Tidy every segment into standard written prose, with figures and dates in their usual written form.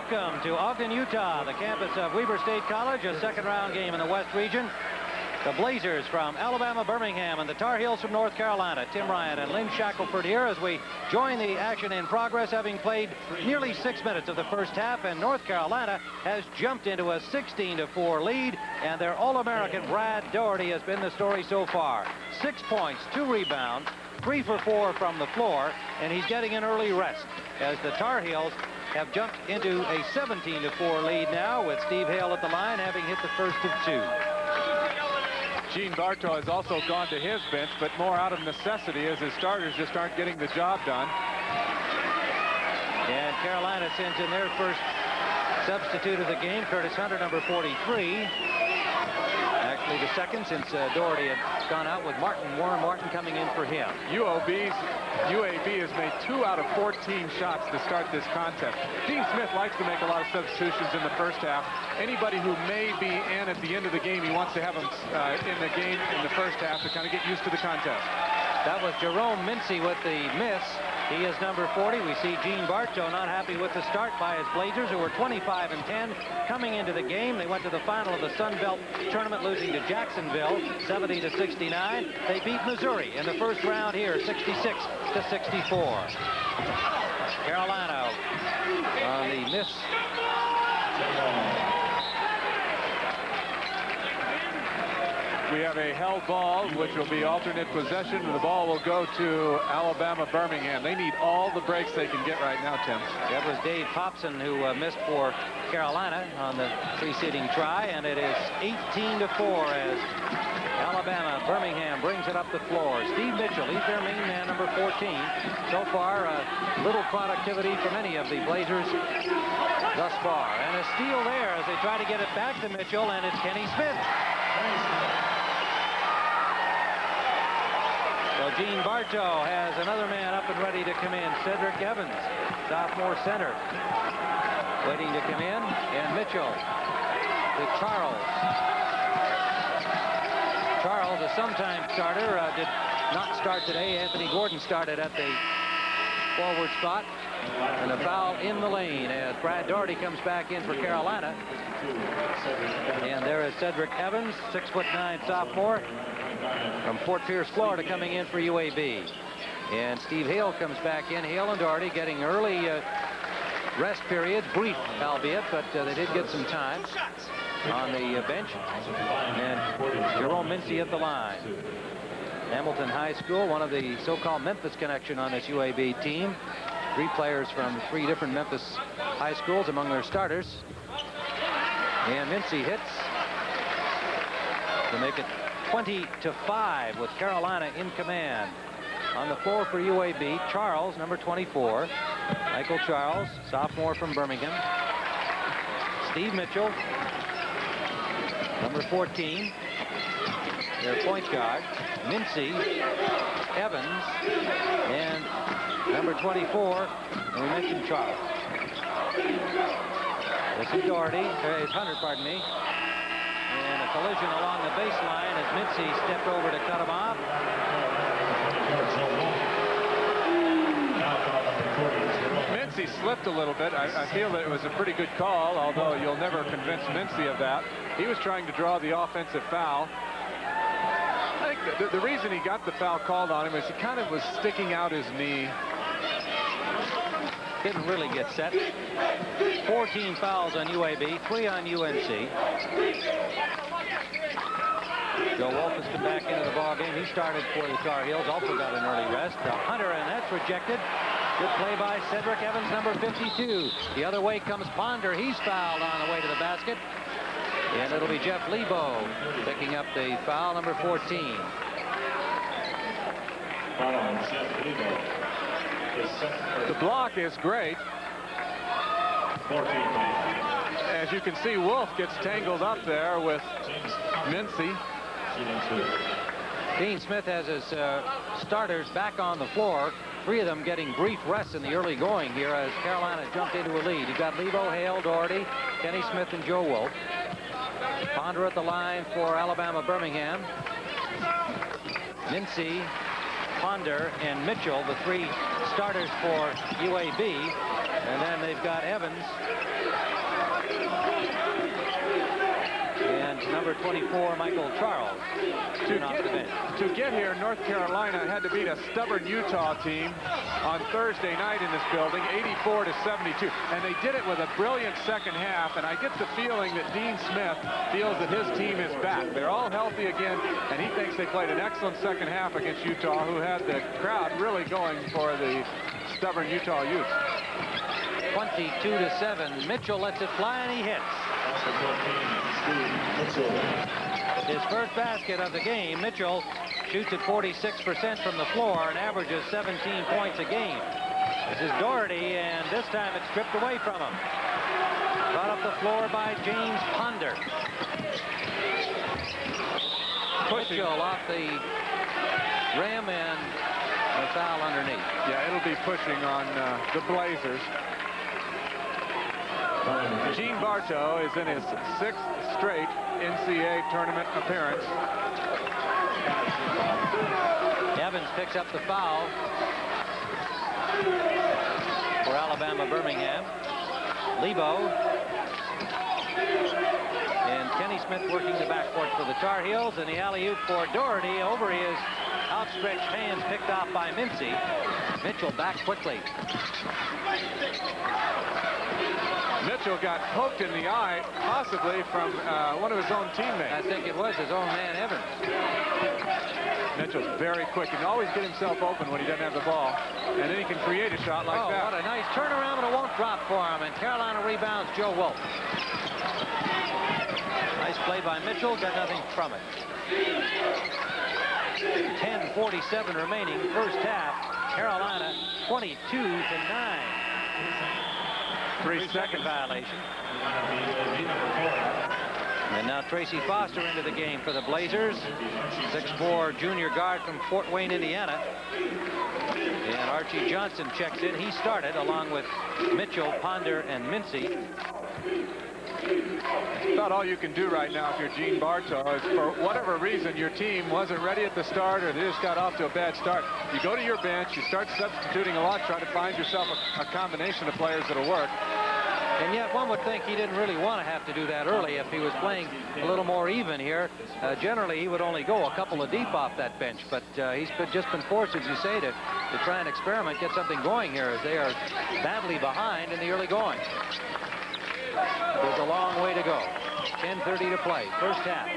Welcome to Ogden, Utah, the campus of Weber State College, a second-round game in the West region. The Blazers from Alabama, Birmingham, and the Tar Heels from North Carolina. Tim Ryan and Lynn Shackelford here as we join the action in progress, having played nearly 6 minutes of the first half, and North Carolina has jumped into a 16-4 lead, and their All-American Brad Daugherty has been the story so far. 6 points, 2 rebounds, 3 for 4 from the floor, and he's getting an early rest as the Tar Heels have jumped into a 17-4 lead now, with Steve Hale at the line, having hit the first of 2. Gene Bartow has also gone to his bench, but more out of necessity as his starters just aren't getting the job done. And Carolina sends in their first substitute of the game, Curtis Hunter, number 43. Actually the second since Daugherty had gone out, with Warren Martin coming in for him. UAB has made 2 out of 14 shots to start this contest. Dean Smith likes to make a lot of substitutions in the first half. Anybody who may be in at the end of the game, he wants to have them in the game in the first half to kind of get used to the contest. That was Jerome Mincy with the miss. He is number 40. We see Gene Bartow not happy with the start by his Blazers, who were 25-10 coming into the game. They went to the final of the Sun Belt tournament, losing to Jacksonville 70-69. They beat Missouri in the first round here, 66-64. Carolina on the miss. We have a held ball, which will be alternate possession, and the ball will go to Alabama, Birmingham. They need all the breaks they can get right now, Tim. That was Dave Popson who missed for Carolina on the preceding try, and it is 18-4 as Alabama, Birmingham brings it up the floor. Steve Mitchell, he's their main man, number 14. So far, little productivity from any of the Blazers thus far. And a steal there as they try to get it back to Mitchell, and it's Kenny Smith. So Gene Bartow has another man up and ready to come in, Cedric Evans, sophomore center, waiting to come in, and Mitchell to Charles. Charles, a sometime starter, did not start today. Anthony Gordon started at the forward spot, and a foul in the lane as Brad Daugherty comes back in for Carolina. And there is Cedric Evans, 6'9" sophomore from Fort Pierce, Florida, coming in for UAB. And Steve Hale comes back in. Hale and Daugherty getting early rest periods, brief albeit, but they did get some time on the bench. And Jerome Mincy at the line. Hamilton High School, one of the so-called Memphis connection on this UAB team. 3 players from 3 different Memphis high schools among their starters. And Mincy hits to make it 20-5 with Carolina in command. On the floor for UAB, Charles, number 24. Michael Charles, sophomore from Birmingham. Steve Mitchell, number 14. Their point guard. Mincy, Evans, and number 24, and we mentioned Charles. This is Daugherty, it's Hunter, pardon me. And a collision along the baseline as Mincy stepped over to cut him off. Mincy slipped a little bit. I feel that it was a pretty good call, although you'll never convince Mincy of that. He was trying to draw the offensive foul. I think the reason he got the foul called on him is he kind of was sticking out his knee. Didn't really get set. 14 fouls on UAB, 3 on UNC. Joe Wolf has come back into the ballgame. He started for the Tar Heels, also got an early rest. Hunter, and that's rejected. Good play by Cedric Evans, number 52. The other way comes Ponder. He's fouled on the way to the basket. And it'll be Jeff Lebo picking up the foul, number 14. The block is great. As you can see, Wolf gets tangled up there with Mincy. Dean Smith has his starters back on the floor. 3 of them getting brief rests in the early going here as Carolina jumped into a lead. You've got Lebo, Hale, Daugherty, Kenny Smith, and Joe Wolf. Ponder at the line for Alabama, Birmingham. Mincy Ponder, and Mitchell, the three starters for UAB. And then they've got Evans and number 24, Michael Charles. To get here, North Carolina had to beat a stubborn Utah team on Thursday night in this building, 84-72. And they did it with a brilliant second half, and I get the feeling that Dean Smith feels that his team is back. They're all healthy again, and he thinks they played an excellent second half against Utah, who had the crowd really going for the stubborn Utah Utes. 22-7. Mitchell lets it fly, and he hits. His first basket of the game. Mitchell shoots at 46% from the floor and averages 17 points a game. This is Doherty, and this time it's stripped away from him. Brought up the floor by James Ponder. Mitchell off the rim, and a foul underneath. Yeah, it'll be pushing on the Blazers. Gene Bartow is in his 6th straight NCAA tournament appearance. Evans picks up the foul for Alabama Birmingham. Lebo and Kenny Smith working the backcourt for the Tar Heels, and the alley-oop for Doherty over his outstretched hands, picked off by Mincy. Mitchell back quickly. Mitchell got poked in the eye, possibly from one of his own teammates. I think it was his own man, Evans. Mitchell's very quick. He can always get himself open when he doesn't have the ball, and then he can create a shot like that. What a nice turnaround, but it won't drop for him, and Carolina rebounds Joe Wolf. Nice play by Mitchell, got nothing from it. 10:47 remaining, first half. Carolina 22-9. 3-second violation. And now Tracy Foster into the game for the Blazers. 6'4" junior guard from Fort Wayne, Indiana. And Archie Johnson checks in. He started along with Mitchell, Ponder, and Mincy. About all you can do right now if you're Gene Bartow is, for whatever reason, your team wasn't ready at the start or they just got off to a bad start. You go to your bench, you start substituting a lot, try to find yourself a combination of players that'll work. And yet one would think he didn't really want to have to do that early. If he was playing a little more even here, generally he would only go a couple of deep off that bench. But he's just been forced, as you say, to try and experiment, get something going here, as they are badly behind in the early going. There's a long way to go. 10:30 to play, first half.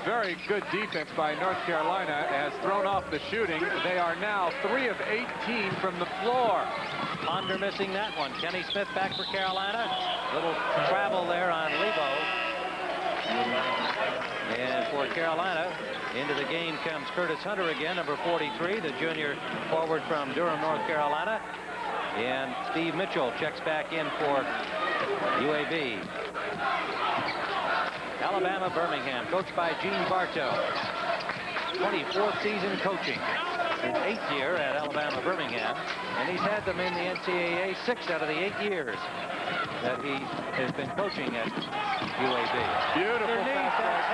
Very good defense by North Carolina has thrown off the shooting. They are now 3 of 18 from the floor. Ponder missing that one. Kenny Smith back for Carolina. Little travel there on Lebo. And for Carolina, into the game comes Curtis Hunter again, number 43, the junior forward from Durham, North Carolina. And Steve Mitchell checks back in for UAB. Alabama Birmingham, coached by Gene Bartow. 24th season coaching. His 8th year at Alabama Birmingham. And he's had them in the NCAA 6 out of the 8 years that he has been coaching at UAB. Beautiful pass.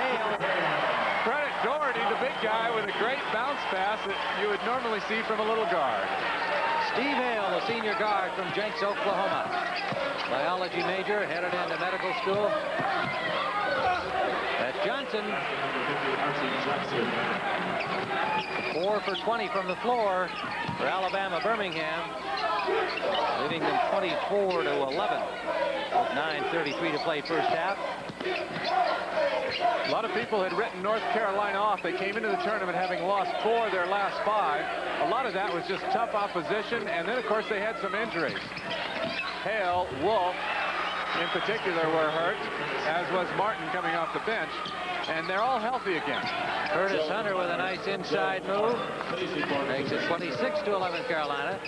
Credit Doherty, the big guy, with a great bounce pass that you would normally see from a little guard. Steve Hale, a senior guard from Jenks, Oklahoma. Biology major, headed into medical school. That's Johnson. 4 for 20 from the floor for Alabama Birmingham, leaving them 24-11 with 9:33 to play first half. A lot of people had written North Carolina off. They came into the tournament having lost 4 of their last 5. A lot of that was just tough opposition, and then of course they had some injuries. Hale, Wolf in particular were hurt, as was Martin coming off the bench, and they're all healthy again. Curtis Hunter with a nice inside move. Makes it 26-11 Carolina.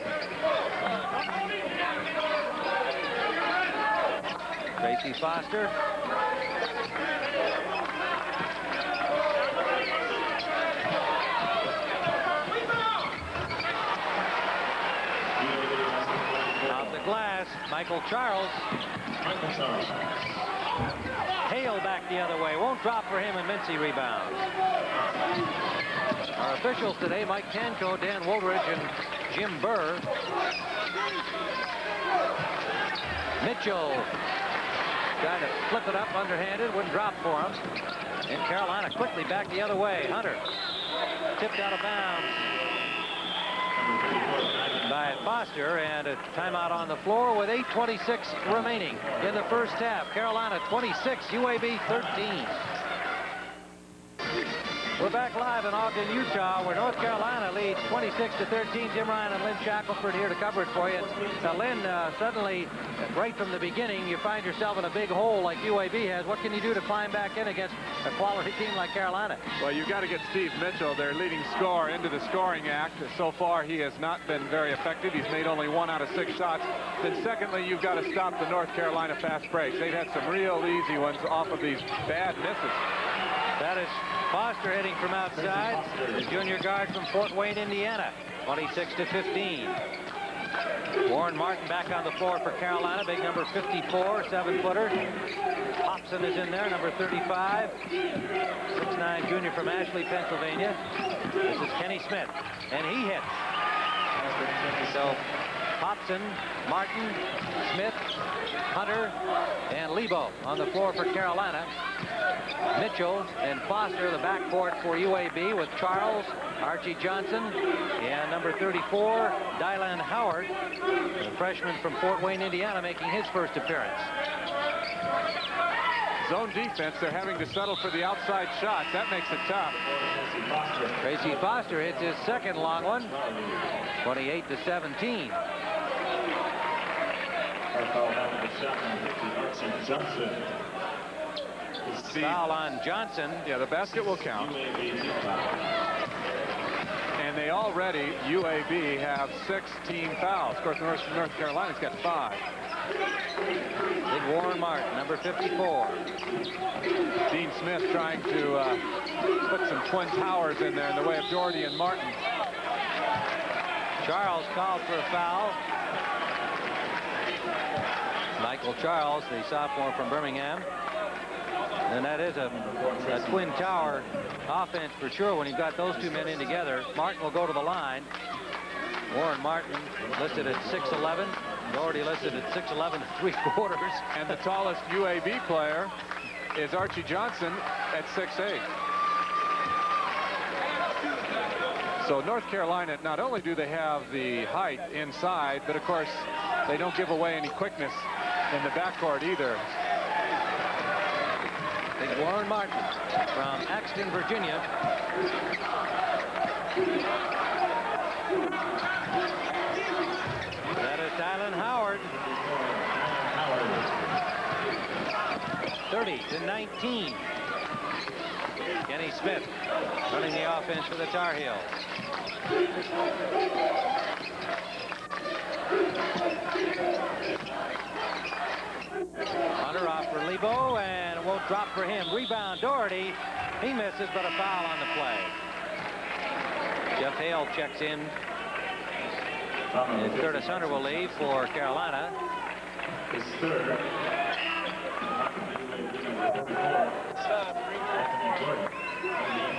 Tracy Foster. Off the glass, Michael Charles. Hale back the other way. Won't drop for him, and Mincy rebounds. Our officials today, Mike Tanco, Dan Woolridge, and Jim Burr. Mitchell trying to flip it up underhanded, wouldn't drop for him. And Carolina quickly back the other way. Hunter tipped out of bounds by Foster, and a timeout on the floor with 8:26 remaining in the first half. Carolina 26, UAB 13. We're back live in Ogden, Utah, where North Carolina leads 26-13. Jim Ryan and Lynn Shackelford here to cover it for you. Now, Lynn, suddenly, right from the beginning, you find yourself in a big hole like UAB has. What can you do to climb back in against a quality team like Carolina? Well, you've got to get Steve Mitchell, their leading scorer, into the scoring act. So far, he has not been very effective. He's made only 1 out of 6 shots. Then secondly, you've got to stop the North Carolina fast breaks. They've had some real easy ones off of these bad misses. That is Foster hitting from outside, the junior guard from Fort Wayne, Indiana, 26-15. Warren Martin back on the floor for Carolina, big number 54, 7-footer. Hobson is in there, number 35, 6'9" junior from Ashley, Pennsylvania. This is Kenny Smith, and he hits. So Hobson, Martin, Smith, Hunter, and Lebo on the floor for Carolina. Mitchell and Foster, the backcourt for UAB, with Charles, Archie Johnson, and number 34, Dylan Howard, a freshman from Fort Wayne, Indiana, making his first appearance. Zone defense, they're having to settle for the outside shots. That makes it tough. Tracy Foster hits his second long one, 28-17. Foul on Johnson. Yeah, the basket will count. And they already, UAB, have 6 team fouls. Of course, North Carolina's got 5. Big Warren Martin, number 54. Dean Smith trying to put some twin towers in there in the way of Doherty and Martin. Charles called for a foul. Michael Charles, the sophomore from Birmingham. And that is a twin tower offense for sure when you've got those two men in together. Martin will go to the line. Warren Martin listed at 6'11". Doherty listed at 6'11" 3/4. And the tallest UAB player is Archie Johnson at 6'8". So North Carolina, not only do they have the height inside, but of course they don't give away any quickness in the backcourt either. Big Warren Martin from Axton, Virginia. That is Dylan Howard. 30-19. Kenny Smith running the offense for the Tar Heels. Hunter off for Lebo, and it won't drop for him. Rebound Doherty. He misses, but a foul on the play. Jeff Hale checks in. And Curtis Hunter will leave for Carolina. His third.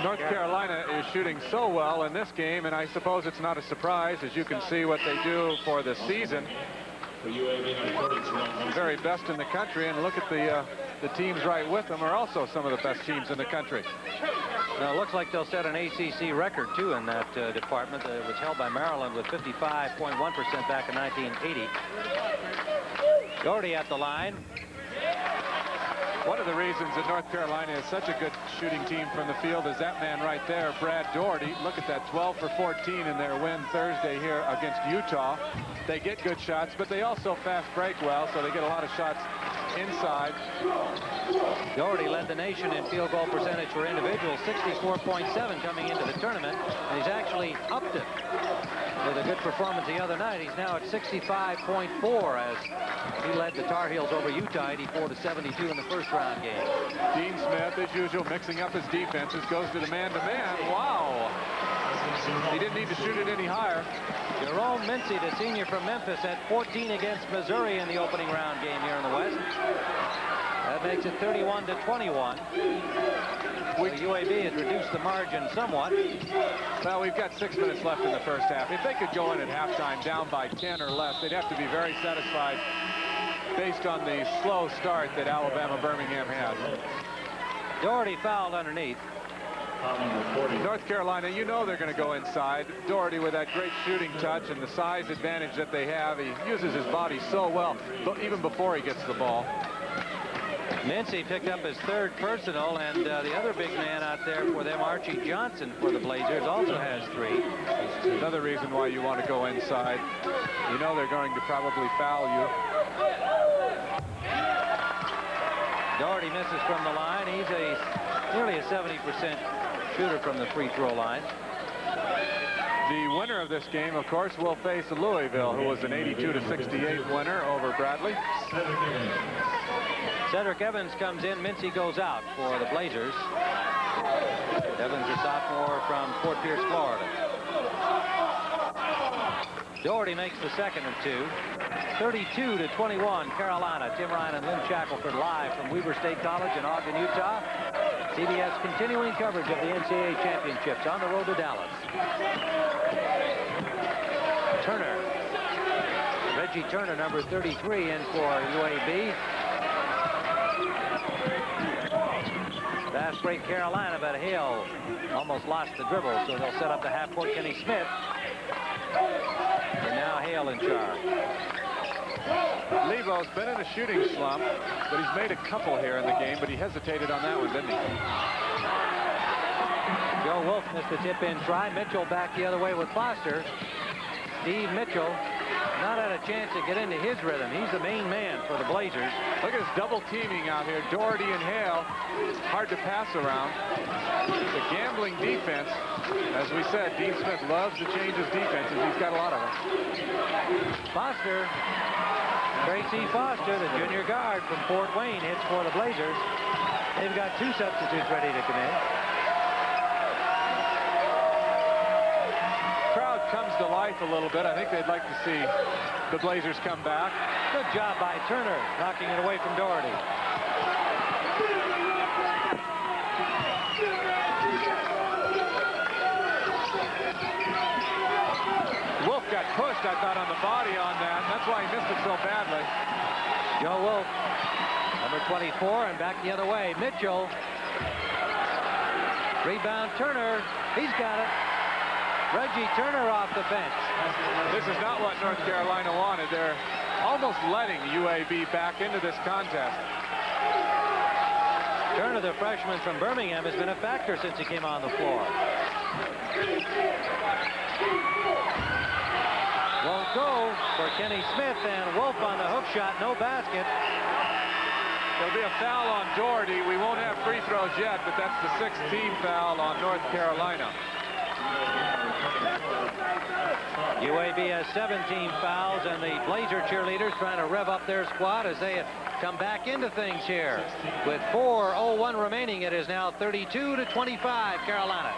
North Carolina is shooting so well in this game, and I suppose it's not a surprise as you can see what they do for the season. The very best in the country, and look at the teams right with them are also some of the best teams in the country. Now, it looks like they'll set an ACC record, too, in that department. It was held by Maryland with 55.1% back in 1980. Doherty at the line. One of the reasons that North Carolina is such a good shooting team from the field is that man right there, Brad Doherty. Look at that, 12 for 14 in their win Thursday here against Utah. They get good shots, but they also fast break well, so they get a lot of shots inside. Doherty led the nation in field goal percentage for individuals, 64.7 coming into the tournament, and he's actually upped it with a good performance the other night. He's now at 65.4 as he led the Tar Heels over Utah 84-72 in the first round game. Dean Smith, as usual, mixing up his defenses, goes to the man-to-man. Wow! He didn't need to shoot it any higher. Jerome Mincy, the senior from Memphis, had 14 against Missouri in the opening round game here in the West. That makes it 31-21. UAB has reduced the margin somewhat. Well, we've got 6 minutes left in the first half. If they could go in at halftime down by 10 or less, they'd have to be very satisfied based on the slow start that Alabama Birmingham had. Doherty fouled underneath. North Carolina, you know they're going to go inside. Doherty, with that great shooting touch and the size advantage that they have, he uses his body so well, but even before he gets the ball. Mincy picked up his 3rd personal, and the other big man out there for them, Archie Johnson, for the Blazers, also has 3. Another reason why you want to go inside. You know they're going to probably foul you. Doherty misses from the line. He's nearly a 70% shooter from the free throw line. The winner of this game, of course, will face Louisville, who was an 82-68 winner over Bradley. Cedric Evans comes in. Mincy goes out for the Blazers. Evans, a sophomore from Fort Pierce, Florida. Doherty makes the second of 2. 32-21, Carolina. Tim Ryan and Lynn Shackelford live from Weber State College in Ogden, Utah. CBS continuing coverage of the NCAA championships on the road to Dallas. Turner. Reggie Turner, number 33, in for UAB. Fast break Carolina, but Hale almost lost the dribble, so they'll set up the half-court Kenny Smith. And now Hale in charge. Lebo's been in a shooting slump, but he's made a couple here in the game, but he hesitated on that one, didn't he? Joe Wolf missed the tip-in try. Mitchell back the other way with Foster. Steve Mitchell not had a chance to get into his rhythm. He's the main man for the Blazers. Look at this double teaming out here. Doherty and Hale. Hard to pass around. It's a gambling defense. As we said, Dean Smith loves to change his defenses. He's got a lot of them. Foster. Tracy Foster, the junior guard from Fort Wayne, hits for the Blazers. They've got 2 substitutes ready to come in. Crowd comes to life a little bit. I think they'd like to see the Blazers come back. Good job by Turner, knocking it away from Doherty. Wolf got pushed, I thought, on the body on that. That's why he missed it so badly. Joe Wolf, number 24, and back the other way. Mitchell. Rebound Turner. He's got it. Reggie Turner off the bench. This is not what North Carolina wanted. They're almost letting UAB back into this contest. Turner, the freshman from Birmingham, has been a factor since he came on the floor. Won't go for Kenny Smith, and Wolf on the hook shot, no basket. There'll be a foul on Doherty. We won't have free throws yet, but that's the 6th team foul on North Carolina. UAB has 17 fouls, and the Blazer cheerleaders trying to rev up their squad as they come back into things here. With 4:01 remaining, it is now 32-25, Carolina.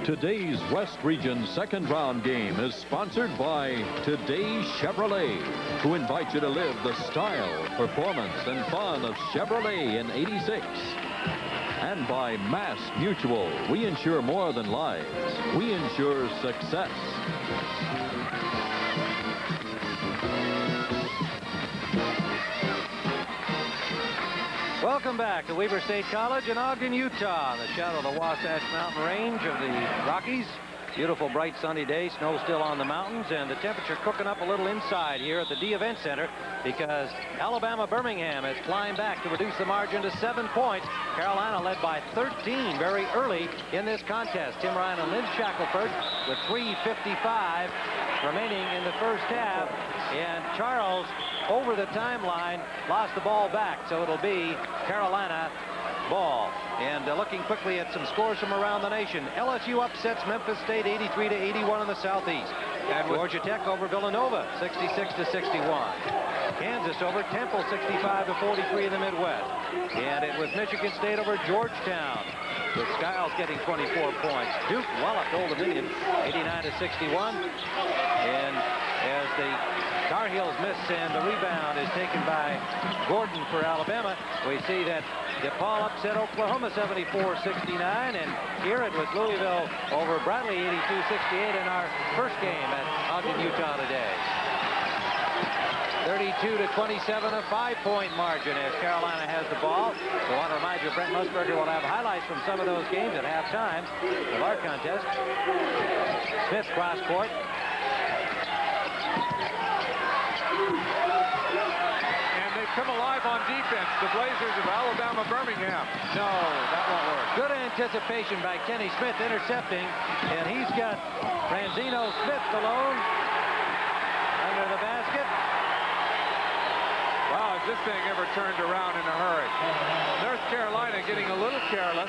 Today's West Region second round game is sponsored by Today Chevrolet, who invite you to live the style, performance, and fun of Chevrolet in '86. And by Mass Mutual, we insure more than lives. We insure success. Welcome back to Weber State College in Ogden, Utah, in the shadow of the Wasatch Mountain Range of the Rockies. Beautiful, bright, sunny day. Snow still on the mountains, and the temperature cooking up a little inside here at the D Event Center because Alabama Birmingham has climbed back to reduce the margin to 7 points. Carolina led by 13 very early in this contest. Tim Ryan and Lynn Shackelford with 3:55 remaining in the first half, and Charles over the timeline lost the ball back, so it'll be Carolina ball. And looking quickly at some scores from around the nation. LSU upsets Memphis State 83-81 in the Southeast. And Georgia Tech over Villanova 66-61. Kansas over Temple 65-43 in the Midwest. And it was Michigan State over Georgetown with Skiles getting 24 points. Duke walloped Old Dominion 89-61. And as the Tar Heels miss and the rebound is taken by Gordon for Alabama, we see that DePaul upset Oklahoma 74-69, and here it was Louisville over Bradley 82-68 in our first game at Ogden, Utah today. 32-27, a 5-point margin as Carolina has the ball. So I want to remind you, Brent Musburger will have highlights from some of those games at halftime of our contest. Smith cross court. And they've come alive on defense, the Blazers of Alabama Birmingham. No, that won't work. Good anticipation by Kenny Smith intercepting, and he's got Franzino Smith alone under the basket. Wow, has this thing ever turned around in a hurry? North Carolina getting a little careless.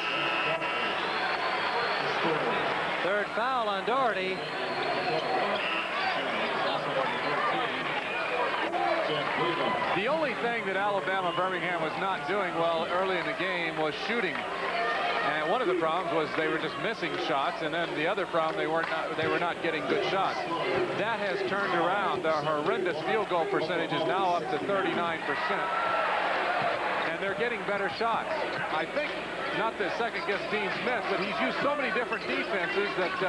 Third foul on Doherty. The only thing that Alabama Birmingham was not doing well early in the game was shooting. And one of the problems was they were just missing shots, and then the other problem, they were not getting good shots. That has turned around. The horrendous field goal percentage is now up to 39%. And they're getting better shots. I think, not to second-guess Dean Smith, but he's used so many different defenses that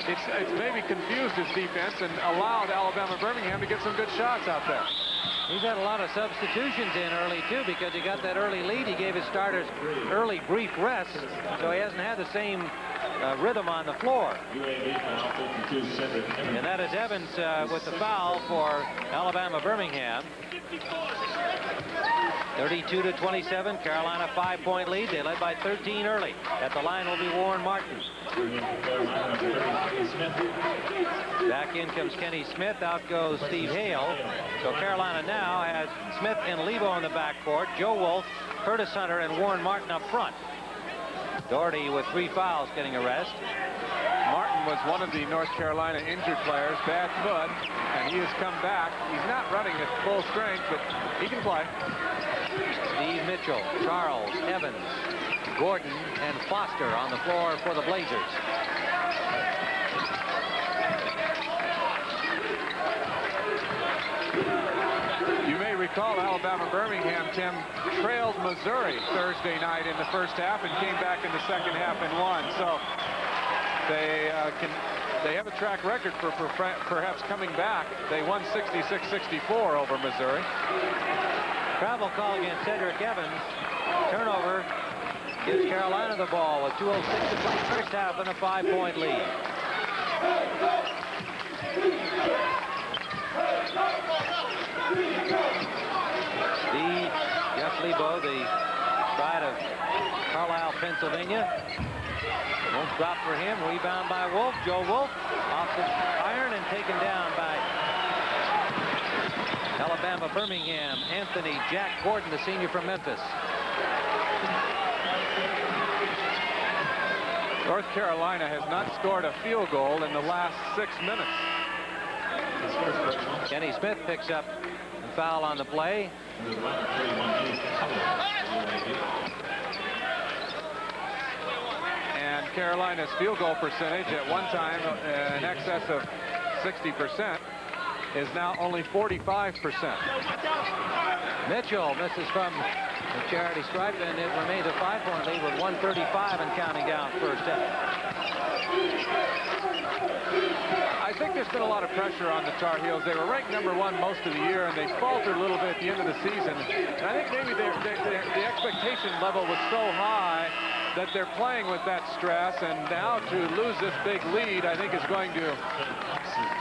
it's maybe confused his defense and allowed Alabama Birmingham to get some good shots out there. He's had a lot of substitutions in early, too, because he got that early lead. He gave his starters early, brief rests, so he hasn't had the same rhythm on the floor. And that is Evans with the foul for Alabama Birmingham. 32-27, Carolina 5-point lead. They led by 13 early. At the line will be Warren Martin. Back in comes Kenny Smith. Out goes Steve Hale. So Carolina now has Smith and Lebo in the backcourt. Joe Wolf, Curtis Hunter, and Warren Martin up front. Doherty with 3 fouls getting a rest. Martin was one of the North Carolina injured players, bad foot, and he has come back. He's not running at full strength, but he can play. Steve Mitchell, Charles, Evans, Gordon, and Foster on the floor for the Blazers. You may recall Alabama Birmingham, Tim, trailed Missouri Thursday night in the first half and came back in the second half and won. So they have a track record for perhaps coming back. They won 66-64 over Missouri. Travel call against Cedric Evans. Turnover gives Carolina the ball with 2:06 to play first half and a 5-point lead. Jeff Lebo, the pride of Carlisle, Pennsylvania. Won't drop for him. Rebound by Wolf. Joe Wolf off the iron and taken down by Alabama Birmingham. Anthony Jack Gordon, the senior from Memphis. North Carolina has not scored a field goal in the last 6 minutes. Kenny Smith picks up a foul on the play. And Carolina's field goal percentage at one time in excess of 60% is now only 45%. Mitchell misses from the charity stripe, and it remains a 5-point lead with 1:35 and counting down first half. I think there's been a lot of pressure on the Tar Heels. They were ranked #1 most of the year, and they faltered a little bit at the end of the season. And I think maybe the expectation level was so high that they're playing with that stress, and now to lose this big lead, I think, is going to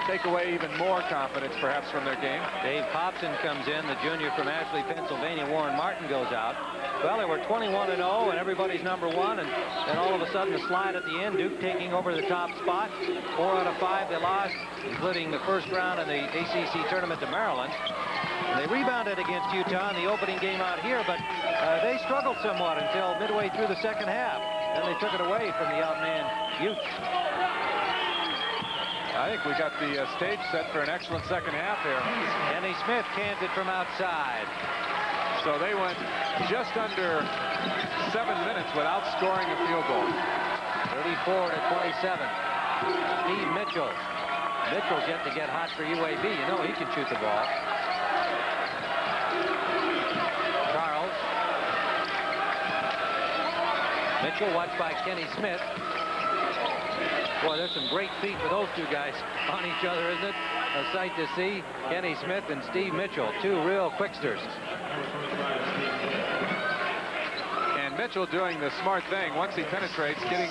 take away even more confidence, perhaps, from their game. Dave Hobson comes in, the junior from Ashley, Pennsylvania. Warren Martin goes out. Well, they were 21-0, and everybody's #1, and then all of a sudden a slide at the end. Duke taking over the top spot. 4 out of 5 they lost, including the first round in the ACC tournament to Maryland. And they rebounded against Utah in the opening game out here, but they struggled somewhat until midway through the second half. Then they took it away from the outmanned Utes. I think we got the stage set for an excellent second half here. Kenny Smith cans it from outside. So they went just under 7 minutes without scoring a field goal. 34-27. Steve Mitchell. Mitchell's yet to get hot for UAB. You know he can shoot the ball. Charles. Mitchell watched by Kenny Smith. Boy, there's some great feet for those two guys on each other, isn't it? A sight to see. Kenny Smith and Steve Mitchell, two real quicksters. And Mitchell doing the smart thing. Once he penetrates, getting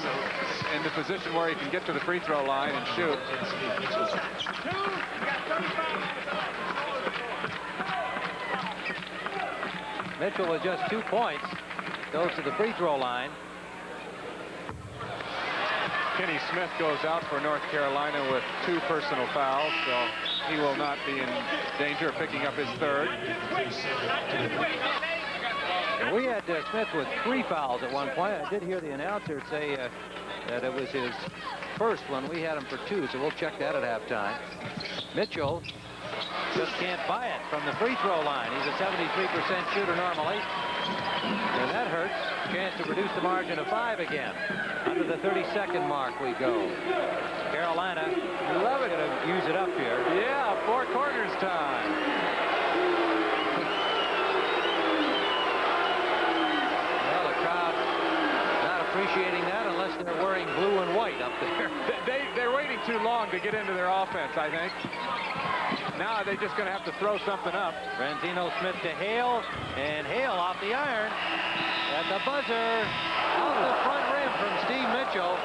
in the position where he can get to the free throw line and shoot. Mitchell with just 2 points goes to the free throw line. Kenny Smith goes out for North Carolina with 2 personal fouls, so he will not be in danger of picking up his third. We had Smith with 3 fouls at one point. I did hear the announcer say that it was his first one. We had him for 2, so we'll check that at halftime. Mitchell just can't buy it from the free throw line. He's a 73% shooter normally, and that hurts. Chance to reduce the margin to 5 again. Under the 30-second mark we go. Carolina, love it to use it up here. Yeah, 4 corners time. Well, the crowd not appreciating that unless they're wearing blue and white up there. They're waiting too long to get into their offense, I think. Now they're just going to have to throw something up. Brantino Smith to Hale, and Hale off the iron. At the buzzer, off the front rim from Steve Mitchell.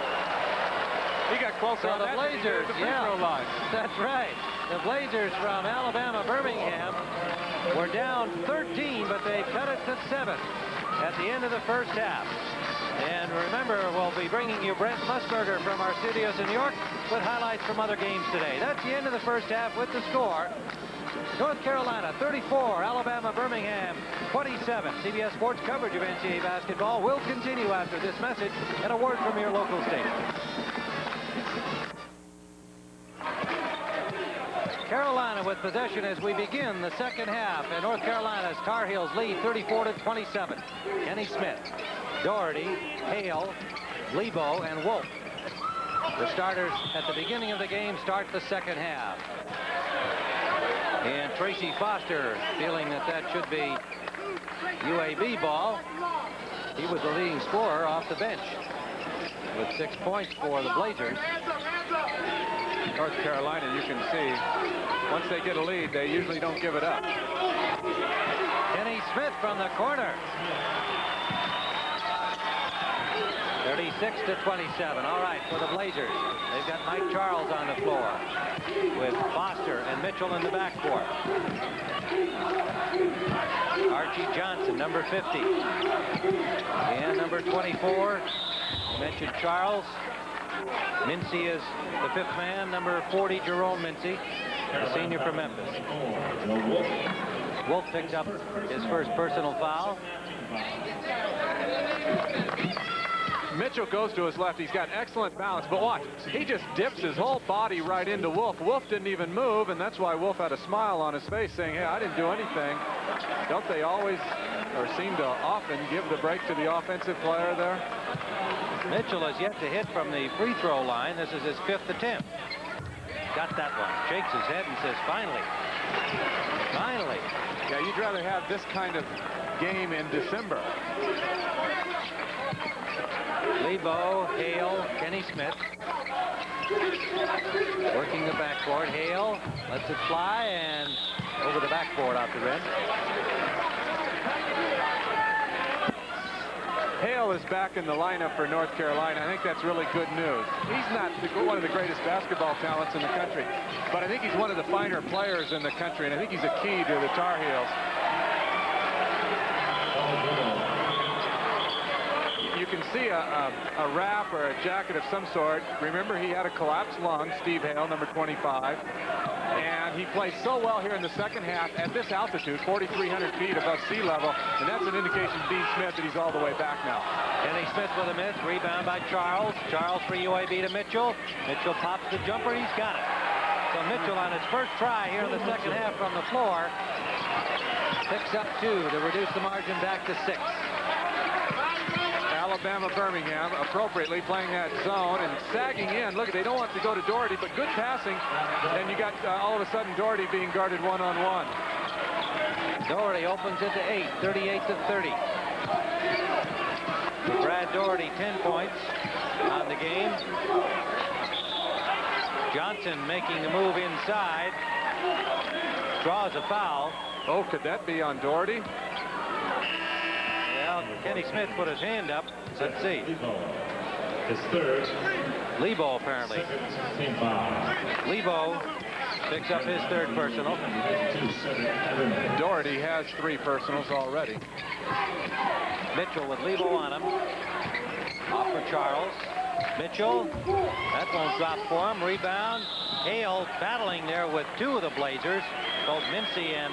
He got closer So on the that Blazers, than he did at the free throw line. That's right. The Blazers from Alabama, Birmingham, were down 13, but they cut it to 7 at the end of the first half. And remember, we'll be bringing you Brent Musburger from our studios in New York with highlights from other games today. That's the end of the first half with the score. North Carolina 34, Alabama, Birmingham 27. CBS Sports coverage of NCAA basketball will continue after this message and a word from your local station. Carolina with possession as we begin the second half, and North Carolina's Tar Heels lead 34-27. Kenny Smith, Doherty, Hale, Lebo, and Wolf. The starters at the beginning of the game start the second half. And Tracy Foster feeling that that should be UAB ball. He was the leading scorer off the bench with 6 points for the Blazers. North Carolina, you can see, once they get a lead, they usually don't give it up. Kenny Smith from the corner. 36-27. All right, for the Blazers. They've got Mike Charles on the floor with Foster and Mitchell in the backcourt. Archie Johnson, number 50. And number 24, you mentioned Charles. Mincy is the 5th man, number 40, Jerome Mincy, the senior from Memphis. Wolf picked up his first personal foul. Mitchell goes to his left. He's got excellent balance, but watch, he just dips his whole body right into Wolf. Wolf didn't even move, and that's why Wolf had a smile on his face saying, hey, I didn't do anything. Don't they always, or seem to often, give the break to the offensive player there? Mitchell has yet to hit from the free throw line. This is his 5th attempt. Got that one. Shakes his head and says, finally. Finally. Yeah, you'd rather have this kind of game in December. Lebo, Hale, Kenny Smith. Working the backboard. Hale lets it fly and over the backboard off the rim. Hale is back in the lineup for North Carolina. I think that's really good news. He's not one of the greatest basketball talents in the country, but I think he's one of the finer players in the country, and I think he's a key to the Tar Heels. You can see a wrap or a jacket of some sort. Remember, he had a collapsed lung, Steve Hale, number 25. And he played so well here in the second half at this altitude, 4,300 feet above sea level. And that's an indication to Dean Smith that he's all the way back now. Kenny Smith with a miss. Rebound by Charles. Charles for UAB to Mitchell. Mitchell pops the jumper. He's got it. So Mitchell on his first try here in the second half from the floor picks up 2 to reduce the margin back to 6. Alabama Birmingham appropriately playing that zone and sagging in. Look, they don't want to go to Doherty, but good passing. And you got all of a sudden Doherty being guarded one-on-one. Doherty opens it to 8, 38-30. Brad Doherty 10 points on the game. Johnson making the move inside. Draws a foul. Oh, could that be on Doherty? Well, Kenny Smith put his hand up. Let's see. His third. Lebo apparently. Lebo picks up his third personal. Doherty has 3 personals already. Mitchell with Lebo on him. Off for Charles. Mitchell. That won't drop for him. Rebound. Hale battling there with 2 of the Blazers. Both Mincy and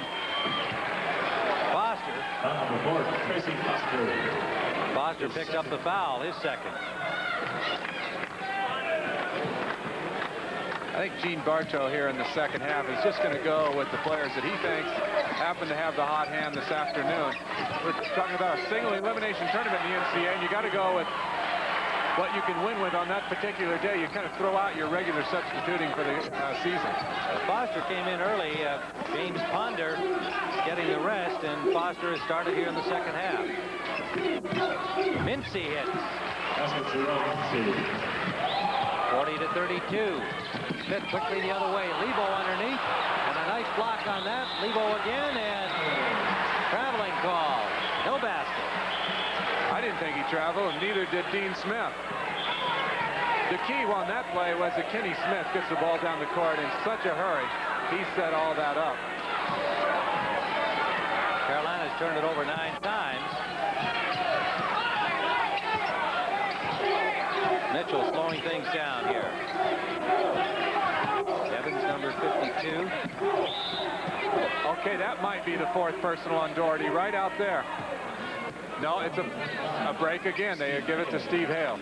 Foster. Foster picked up the foul, his second. I think Gene Bartow here in the second half is just going to go with the players that he thinks happen to have the hot hand this afternoon. We're talking about a single elimination tournament in the NCAA, and you got to go with what you can win with on that particular day. You kind of throw out your regular substituting for the season. Foster came in early. James Ponder getting the rest, and Foster has started here in the second half. Mincy hits. 40-32. Smith quickly the other way. Lebo underneath, and a nice block on that. Lebo again, and traveling call. No basket. I didn't think he traveled, and neither did Dean Smith. The key on that play was that Kenny Smith gets the ball down the court in such a hurry. He set all that up. Carolina's turned it over 9 times. Mitchell slowing things down here. Evans, number 52. Okay, that might be the 4th personal on Doherty right out there. No, it's a break again. They give it to Steve Hale.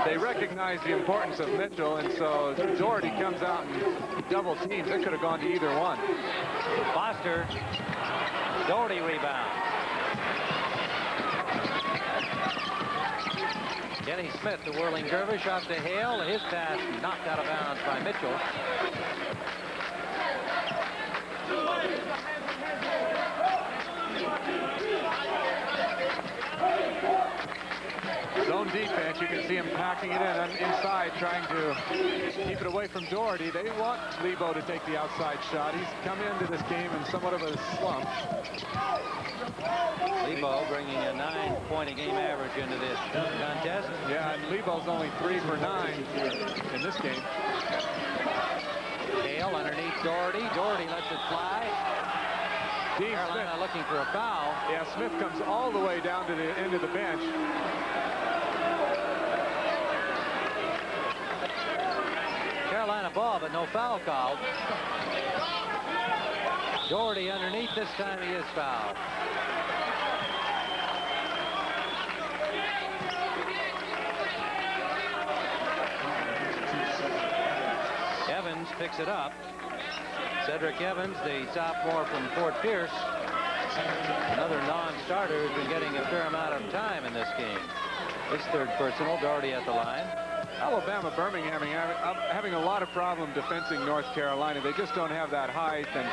They recognize the importance of Mitchell, and so Doherty comes out and double teams. It could have gone to either one. Foster. Doherty rebound. Kenny Smith, the whirling dervish, off to Hale. His pass knocked out of bounds by Mitchell. Zone defense, you can see him packing it in inside, trying to keep it away from Doherty. They want Lebo to take the outside shot. He's come into this game in somewhat of a slump. Lebo bringing a 9-point-a-game average into this contest. Yeah, and Lebo's only 3 for 9 in this game. Hale underneath Doherty. Doherty lets it fly. Dean Carolina Smith looking for a foul. Yeah, Smith comes all the way down to the end of the bench. Carolina ball, but no foul called. Doherty underneath. This time he is fouled. Evans picks it up. Cedric Evans, the sophomore from Fort Pierce, another non-starter, who's been getting a fair amount of time in this game. His 3rd personal. Doherty at the line. Alabama Birmingham having a lot of problem defending North Carolina. They just don't have that height, and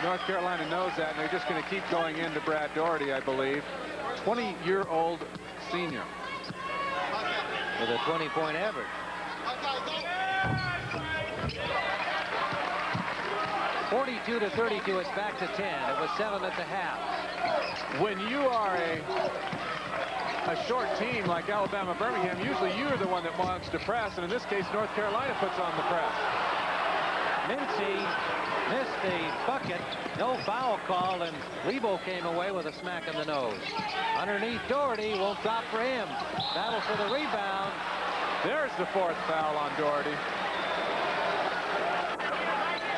North Carolina knows that, and they're just going to keep going into Brad Doherty, I believe. 20-year-old senior. With a 20-point average. 42-32, it's back to 10. It was 7 at the half. When you are a short team like Alabama Birmingham, usually you're the one that wants to press, and in this case, North Carolina puts on the press. Mincy missed the bucket. No foul call, and Lebo came away with a smack in the nose. Underneath Doherty, won't drop for him. Battle for the rebound. There's the 4th foul on Doherty.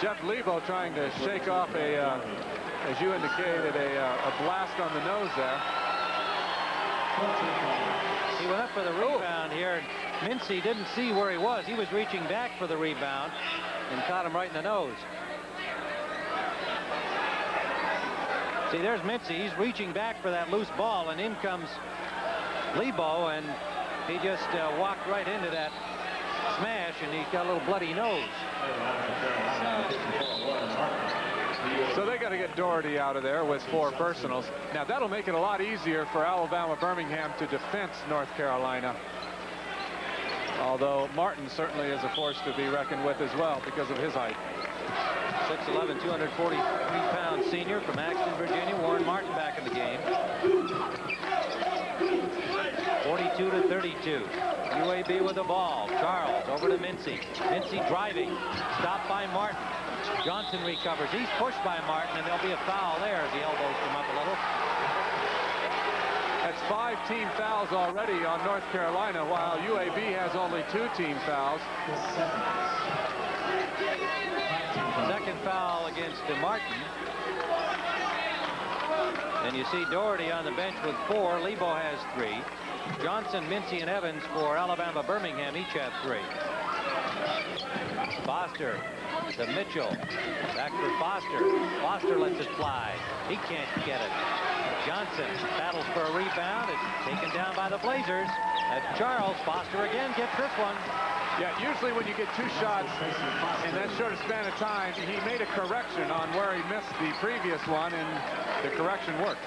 Jeff Lebo trying to shake off as you indicated, a blast on the nose there. He went up for the rebound here, and Mincy didn't see where he was. He was reaching back for the rebound and caught him right in the nose. See, there's Mincy. He's reaching back for that loose ball, and in comes Lebo, and he just walked right into that smash, and he's got a little bloody nose. So they got to get Doherty out of there with 4 personals. Now that'll make it a lot easier for Alabama Birmingham to defense North Carolina. Although Martin certainly is a force to be reckoned with as well because of his height. 6'11", 243-pound senior from Axton, Virginia. Warren Martin back in the game. 42-32. UAB with the ball. Charles over to Mincy. Mincy driving. Stopped by Martin. Johnson recovers. He's pushed by Martin, and there'll be a foul there as the elbows come up a little. That's 5 team fouls already on North Carolina, while UAB has only 2 team fouls. Second foul against Martin. And you see Doherty on the bench with 4. Lebo has 3. Johnson, Mincy, and Evans for Alabama Birmingham each have 3. Foster to Mitchell. Back for Foster. Foster lets it fly. He can't get it. Johnson battles for a rebound. It's taken down by the Blazers. That's Charles. Foster again gets this one. Yeah, usually when you get 2 shots in that short span of time, he made a correction on where he missed the previous one, and the correction worked.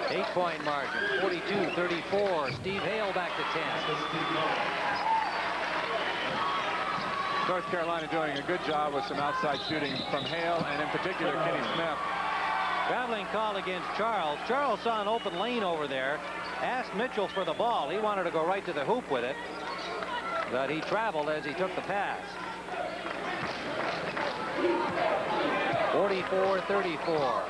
8-point margin, 42-34. Steve Hale back to 10. North Carolina doing a good job with some outside shooting from Hale, and in particular Kenny Smith. Traveling call against Charles. Charles saw an open lane over there, asked Mitchell for the ball. He wanted to go right to the hoop with it, but he traveled as he took the pass. 44-34.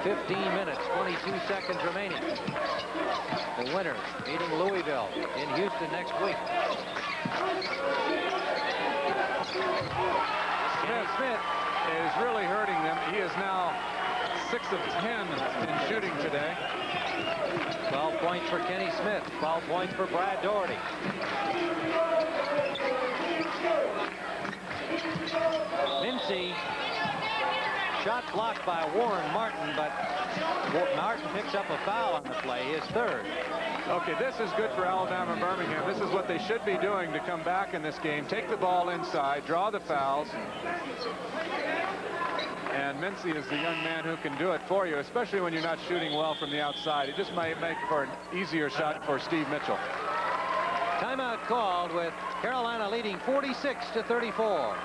15 minutes, 22 seconds remaining. The winners meeting Louisville in Houston next week. Smith is really hurting them. He is now 6 of 10 in shooting today. 12 points for Kenny Smith. 12 points for Brad Doherty. Mincy. Shot blocked by Warren Martin, but Martin picks up a foul on the play, his 3rd. Okay, this is good for Alabama Birmingham. This is what they should be doing to come back in this game. Take the ball inside, draw the fouls. And Mincy is the young man who can do it for you, especially when you're not shooting well from the outside. It just might make for an easier shot for Steve Mitchell. Timeout called with Carolina leading 46-34.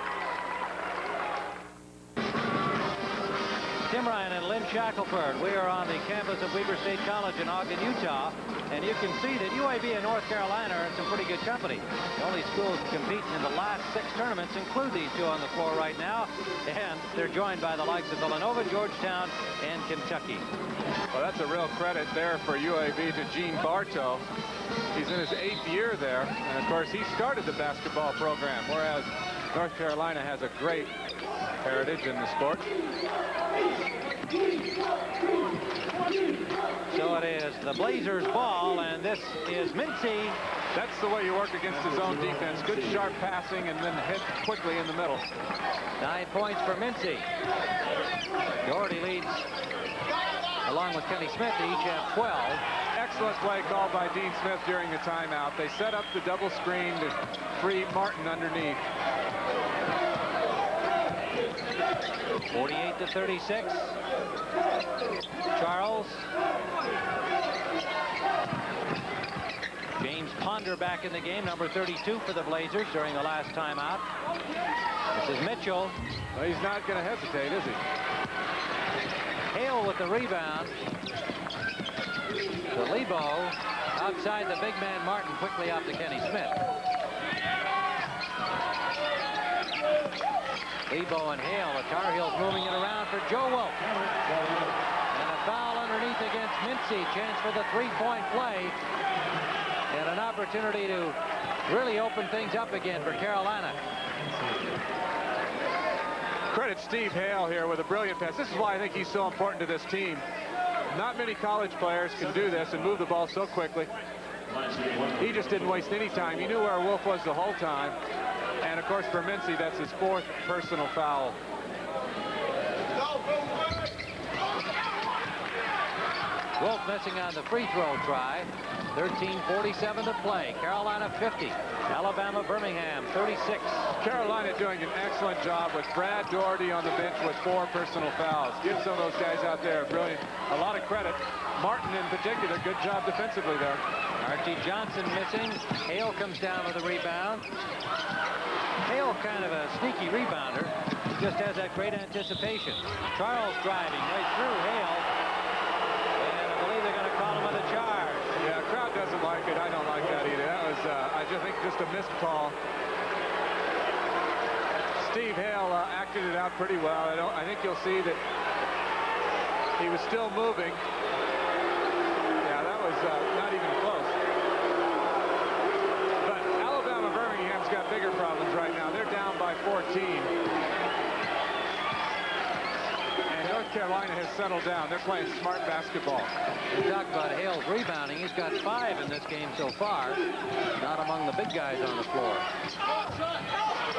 Tim Ryan and Lynn Shackelford. We are on the campus of Weber State College in Ogden, Utah. And you can see that UAB and North Carolina are in some pretty good company. The only schools competing in the last 6 tournaments include these 2 on the floor right now. And they're joined by the likes of Villanova, Georgetown, and Kentucky. Well, that's a real credit there for UAB to Gene Bartow. He's in his 8th year there. And, of course, he started the basketball program, whereas North Carolina has a great heritage in the sport. So it is the Blazers' ball, and this is Mincy. That's the way you work against his own defense. Good sharp passing and then hit quickly in the middle. 9 points for Mincy. Doherty leads, along with Kenny Smith. They each have 12. Excellent play called by Dean Smith during the timeout. They set up the double screen to free Martin underneath. 48-36. Charles. James Ponder back in the game, number 32 for the Blazers during the last timeout. This is Mitchell. Well, he's not going to hesitate, is he? Hale with the rebound. To Lebo. Outside the big man Martin, quickly out to Kenny Smith. Lebo and Hale, the Tar Heels moving it around for Joe Wilk. And a foul underneath against Mincy. Chance for the 3-point play. And an opportunity to really open things up again for Carolina. Credit Steve Hale here with a brilliant pass. This is why I think he's so important to this team. Not many college players can do this and move the ball so quickly. He just didn't waste any time. He knew where Wolf was the whole time. And, of course, for Mincy, that's his 4th personal foul. Wolf missing on the free throw try. 13:47 to play. Carolina 50. Alabama Birmingham 36. Carolina doing an excellent job with Brad Doherty on the bench with 4 personal fouls. Give some of those guys out there brilliant. A lot of credit. Martin in particular, good job defensively there. Archie Johnson missing. Hale comes down with a rebound. Hale kind of a sneaky rebounder. He just has that great anticipation. Charles driving right through Hale. And I believe they're going to call him with a charge. Yeah, crowd doesn't like it. I don't like that either. That was, I just think, just a missed call. Steve Hale acted it out pretty well. I think you'll see that he was still moving. Yeah, that was not even close. But Alabama Birmingham's got bigger problems right now. They're down by 14. And North Carolina has settled down. They're playing smart basketball. We talk about Hale's rebounding. He's got 5 in this game so far. Not among the big guys on the floor.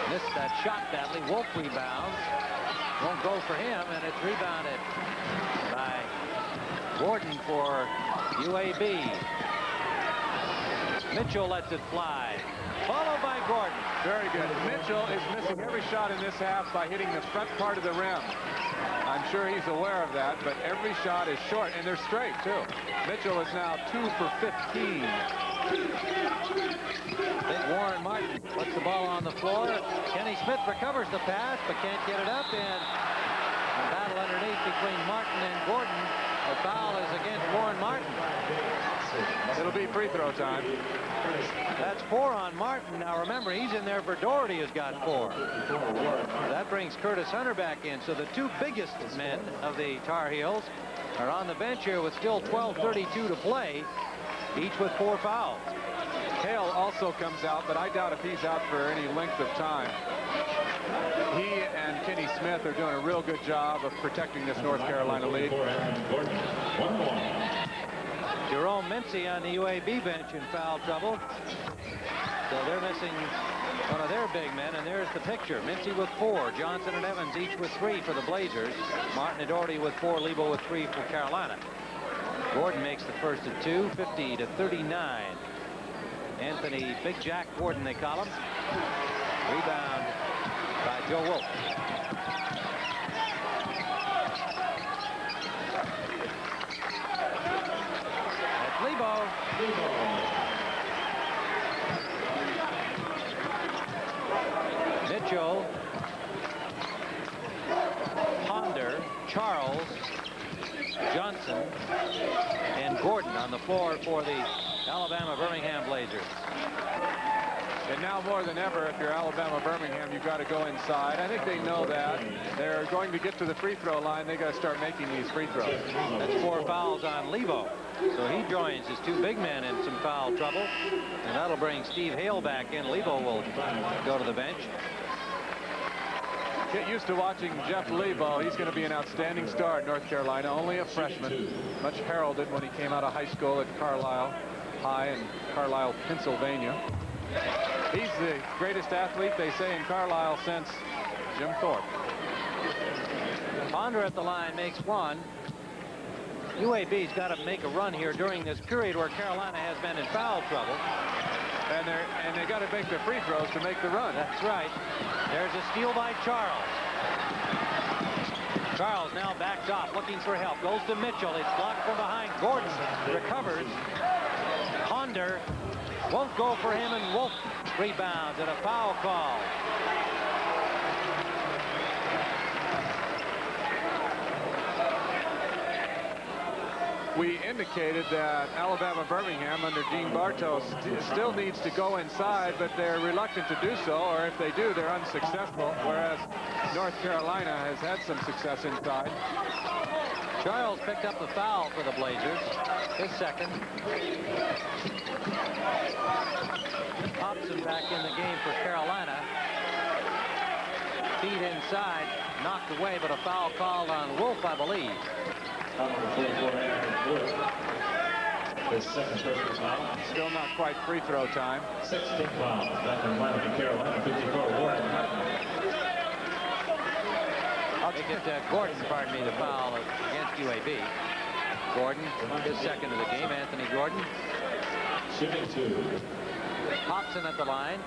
Missed that shot badly. Wolf rebounds. Won't go for him, and it's rebounded by Gordon for UAB. Mitchell lets it fly. Followed by Gordon. Very good. Mitchell is missing every shot in this half by hitting the front part of the rim. I'm sure he's aware of that, but every shot is short, and they're straight, too. Mitchell is now 2 for 15. Big Warren Martin puts the ball on the floor. Kenny Smith recovers the pass, but can't get it up, and a battle underneath between Martin and Gordon. The foul is against Warren Martin. It'll be free throw time. That's 4 on Martin. Now remember, he's in there for Doherty, has got 4. That brings Curtis Hunter back in. So the 2 biggest men of the Tar Heels are on the bench here with still 12:32 to play, each with 4 fouls. Hale also comes out, but I doubt if he's out for any length of time. He and Kenny Smith are doing a real good job of protecting this North Carolina lead. Jerome Mincy on the UAB bench in foul trouble. So they're missing one of their big men, and there's the picture. Mincy with 4. Johnson and Evans each with 3 for the Blazers. Martin and Doherty with 4. Lebo with 3 for Carolina. Gordon makes the first of 2, 50-39. Anthony Big Jack Gordon, they call him. Rebound by Joe Wolf. That's Lebo. Mitchell, Ponder, Charles, Johnson, and Gordon on the floor for the Alabama Birmingham Blazers. And now more than ever, if you're Alabama Birmingham, you've got to go inside. I think they know that. They're going to get to the free throw line. They got to start making these free throws. That's 4 fouls on Lebo. So he joins his 2 big men in some foul trouble. And that'll bring Steve Hale back in. Lebo will go to the bench. Get used to watching Jeff Lebo. He's going to be an outstanding star at North Carolina. Only a freshman. Much heralded when he came out of high school at Carlisle High in Carlisle, Pennsylvania. He's the greatest athlete, they say, in Carlisle since Jim Thorpe. Ponder at the line makes 1. UAB's got to make a run here during this period where Carolina has been in foul trouble. And they got to make their free throws to make the run. That's right. There's a steal by Charles. Charles now backs off, looking for help. Goes to Mitchell. It's blocked from behind. Gordon recovers. Ponder won't go for him, and Wolf rebounds at a foul call. We indicated that Alabama Birmingham under Dean Bartow still needs to go inside, but they're reluctant to do so, or if they do, they're unsuccessful, whereas North Carolina has had some success inside. Charles picked up the foul for the Blazers, his second. Hobson back in the game for Carolina. Feet inside, knocked away, but a foul called on Wolf, I believe. His second personal foul. Still not quite free throw time. 16 fouls. Back in line with Carolina, 54 Warren. I'll get Gordon, pardon me, the foul against UAB. Gordon, his second of the game, Anthony Gordon. Shooting 2. Hobson at the line.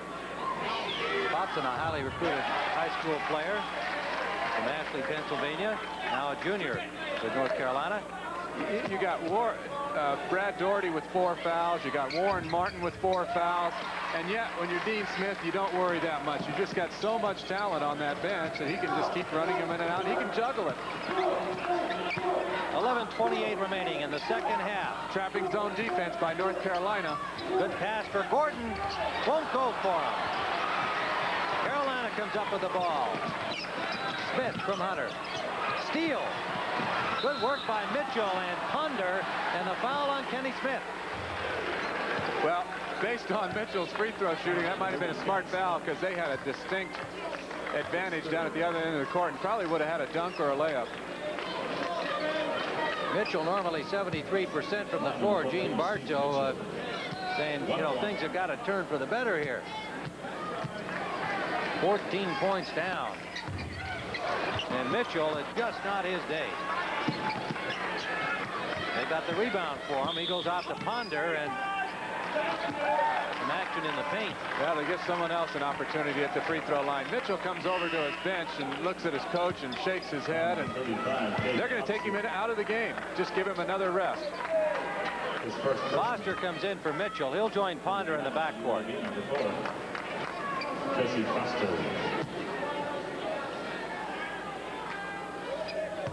Hobson, a highly recruited high school player from Ashley, Pennsylvania. Now a junior with North Carolina. You got Brad Doherty with 4 fouls. You got Warren Martin with 4 fouls. And yet, when you're Dean Smith, you don't worry that much. You just got so much talent on that bench that he can just keep running him in and out. He can juggle it. 11:28 remaining in the second half. Trapping zone defense by North Carolina. Good pass for Gordon. Won't go for him. Carolina comes up with the ball. Smith from Hunter. Steal. Good work by Mitchell and Ponder, and the foul on Kenny Smith. Well, based on Mitchell's free throw shooting, that might have been a smart foul because they had a distinct advantage down at the other end of the court and probably would have had a dunk or a layup. Mitchell normally 73% from the floor. Gene Bartow saying, you know, things have got to turn for the better here. 14 points down. And Mitchell, it's just not his day. They got the rebound for him. He goes out to Ponder and some action in the paint. Well, they give someone else an opportunity at the free throw line. Mitchell comes over to his bench and looks at his coach and shakes his head, and they're going to take him out of the game. Just give him another rest. Foster comes in for Mitchell. He'll join Ponder in the backcourt.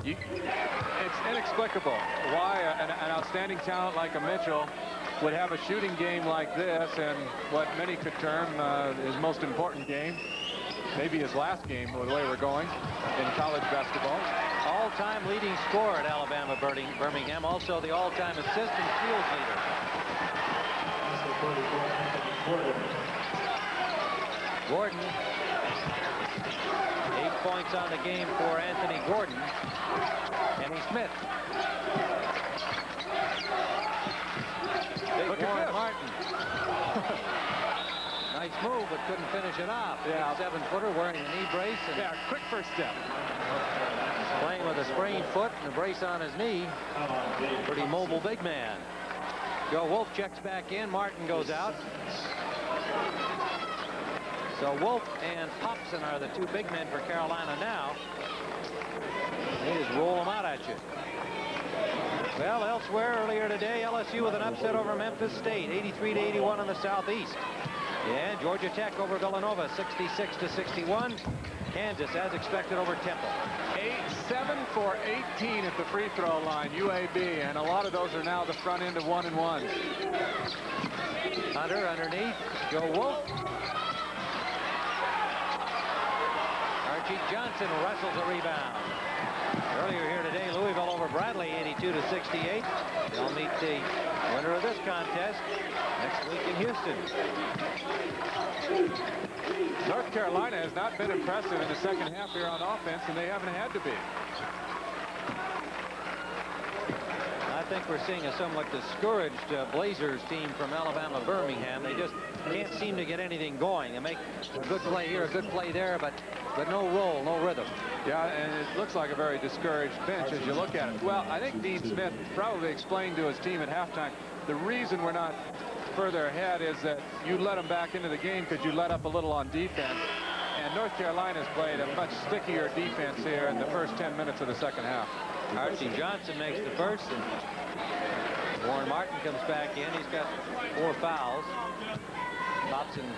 It's inexplicable why an outstanding talent like a Mitchell would have a shooting game like this and what many could term his most important game, maybe his last game with the way we're going in college basketball. All-time leading scorer at Alabama Birmingham, also the all-time assist and steals leader. Gordon, 8 points on the game for Anthony Gordon. Kenny Smith. Big Warren Martin. Nice move, but couldn't finish it off. Yeah. 7-footer wearing a knee brace. And Yeah, quick first step. playing with a sprained foot and a brace on his knee. Pretty mobile big man. Joe Wolf checks back in. Martin goes out. So Wolf and Hobson are the 2 big men for Carolina now. They just roll them out at you. Well, elsewhere earlier today, LSU with an upset over Memphis State, 83-81 in the Southeast. And Georgia Tech over Villanova, 66-61. Kansas, as expected, over Temple. 7 for 18 at the free throw line, UAB, and a lot of those are now the front end of 1-and-1s. Hunter underneath, Joe Wolf. Archie Johnson wrestles a rebound. Earlier here today, Louisville over Bradley, 82-68. They'll meet the winner of this contest next week in Houston. North Carolina has not been impressive in the second half here on offense, and they haven't had to be. I think we're seeing a somewhat discouraged Blazers team from Alabama Birmingham. They just can't seem to get anything going. They make a good play here, a good play there, but no roll, no rhythm. Yeah, and it looks like a very discouraged bench as you look at it. Well, I think Dean Smith probably explained to his team at halftime, the reason we're not further ahead is that you let them back into the game because you let up a little on defense. And North Carolina's played a much stickier defense here in the first 10 minutes of the second half. Archie Johnson makes the first, and Warren Martin comes back in. He's got 4 fouls. Hobson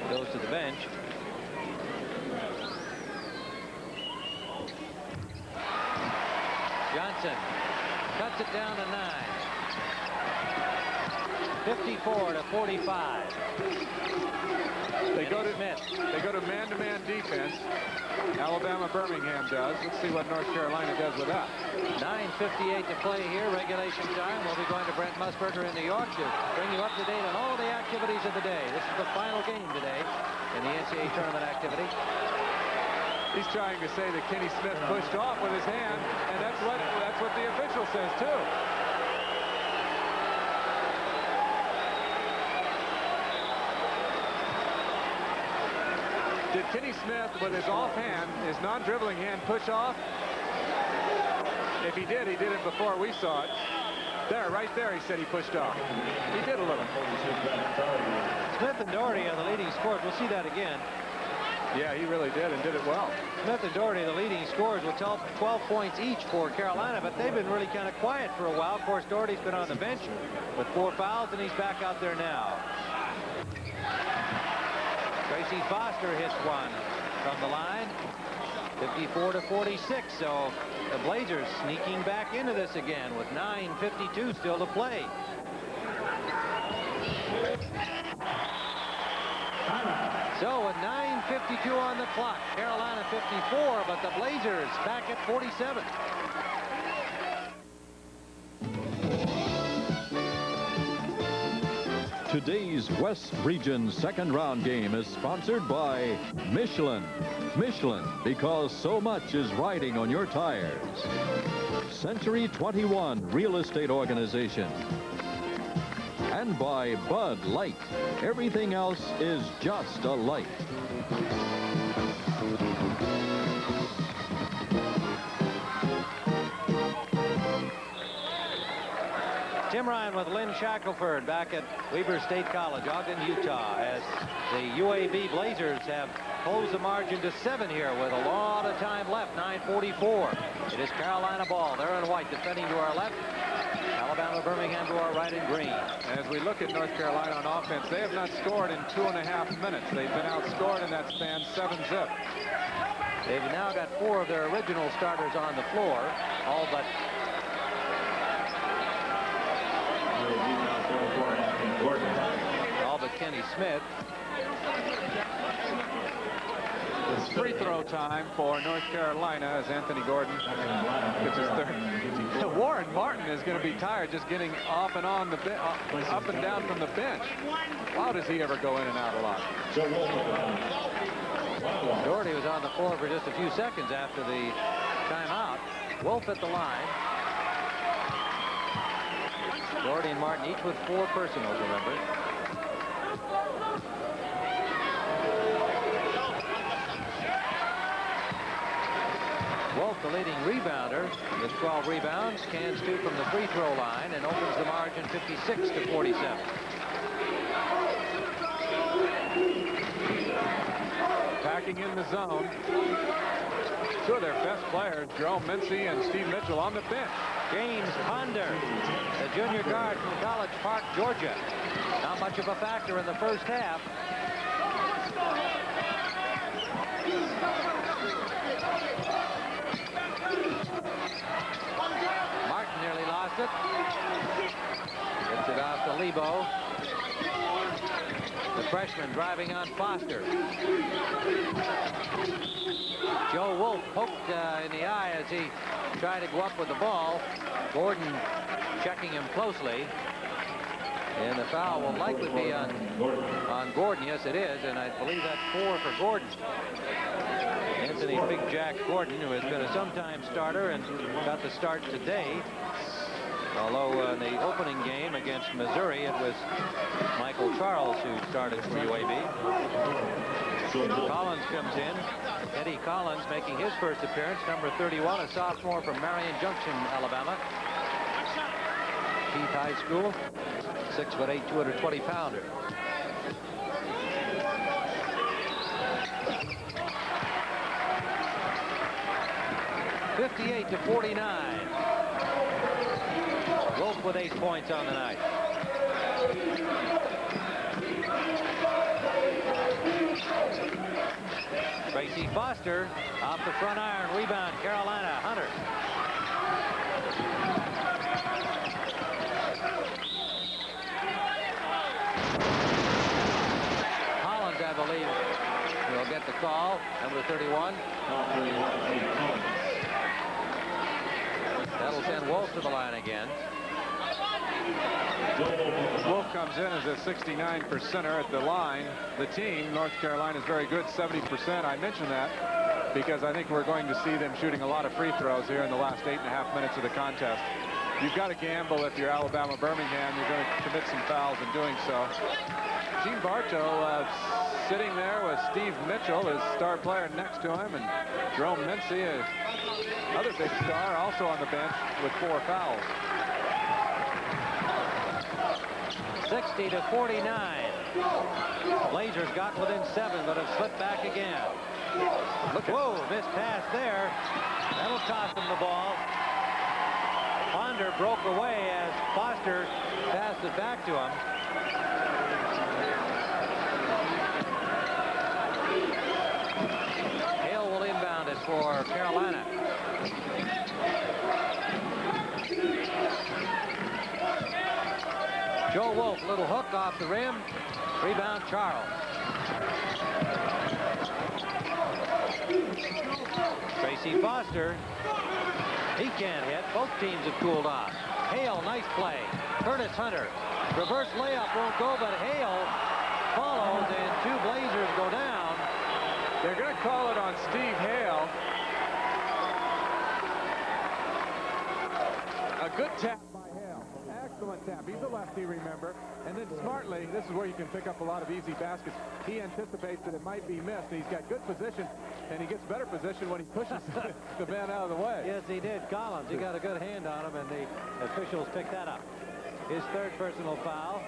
goes to the bench. Johnson cuts it down to 9. 54-45. They go to man-to-man defense. Alabama Birmingham does. Let's see what North Carolina does with that. 9:58 to play here, regulation time. We'll be going to Brent Musburger in New York to bring you up to date on all the activities of the day. This is the final game today in the NCAA tournament activity. He's trying to say that Kenny Smith pushed off with his hand, and that's what the official says too. Did Kenny Smith, with his offhand, his non-dribbling hand, push off? If he did it before we saw it. There, right there, he said he pushed off. He did a little. Smith and Doherty are the leading scorers. We'll see that again. Yeah, he really did and did it well. Smith and Doherty, the leading scorers, with 12 points each for Carolina, but they've been really kind of quiet for a while. Of course, Doherty's been on the bench with 4 fouls, and he's back out there now. Tracy Foster hits one from the line, 54-46. So the Blazers sneaking back into this again with 9:52 still to play. So with 9:52 on the clock, Carolina 54, but the Blazers back at 47. Today's West Region second round game is sponsored by Michelin. Michelin, because so much is riding on your tires. Century 21 Real Estate Organization. And by Bud Light. Everything else is just a light. Tim Ryan with Lynn Shackelford back at Weber State College, Ogden, Utah, as the UAB Blazers have closed the margin to 7 here with a lot of time left, 9:44. It is Carolina ball. They're in white, defending to our left. Alabama, Birmingham to our right in green. As we look at North Carolina on offense, they have not scored in 2.5 minutes. They've been outscored in that span 7-zip. They've now got 4 of their original starters on the floor, all but Kenny Smith. It's free throw time for North Carolina as Anthony Gordon gets his third. Warren Martin is going to be tired just getting off and on the up and down from the bench. Wow, does he ever go in and out a lot? Doherty was on the floor for just a few seconds after the timeout. Wolf at the line. Doherty and Martin each with 4 personals, remember. Wolf, the leading rebounder, with 12 rebounds, cans 2 from the free throw line and opens the margin 56-47. Packing in the zone. 2 of their best players, Jerome Mincy and Steve Mitchell, on the bench. James Ponder, the junior guard from College Park, Georgia. Not much of a factor in the first half. Martin nearly lost it. Gets it off to Lebo. The freshman driving on Foster. Joe Wolf poked in the eye as he tried to go up with the ball. Gordon checking him closely. And the foul will likely be on Gordon. Yes, it is. And I believe that's 4 for Gordon. Anthony Big Jack Gordon, who has been a sometime starter and got the start today. Although in the opening game against Missouri, it was Michael Charles who started for UAB. Collins comes in. Eddie Collins making his first appearance, number 31, a sophomore from Marion Junction, Alabama. Keith High School, 6'8", 220-pounder. (58-49). Wolf with 8 points on the night. Tracy Foster off the front iron, rebound, Carolina. Hunter. Collins, I believe, will get the call, number 31. That'll send Wolf to the line again. Wolf comes in as a 69%er at the line. The team, North Carolina, is very good, 70%. I mention that because I think we're going to see them shooting a lot of free throws here in the last 8.5 minutes of the contest. You've got to gamble if you're Alabama Birmingham. You're going to commit some fouls in doing so. Gene Bartow sitting there with Steve Mitchell, his star player, next to him, and Jerome Mincy Another big star also on the bench with 4 fouls. 60-49. Blazers got within 7, but have slipped back again. Whoa, missed pass there. That'll cost them the ball. Ponder broke away as Foster passed it back to him. Hale will inbound it for Carolina. Joe Wolf, little hook off the rim. Rebound, Charles. Tracy Foster. He can't hit. Both teams have cooled off. Hale, nice play. Curtis Hunter. Reverse layup won't go, but Hale follows, and 2 Blazers go down. They're going to call it on Steve Hale. A good tap by Hale. Excellent tap. He's a lefty, remember. And then smartly, this is where you can pick up a lot of easy baskets. He anticipates that it might be missed. He's got good position, and he gets better position when he pushes the man out of the way. Yes, he did. Collins, he got a good hand on him, and the officials picked that up. His 3rd personal foul.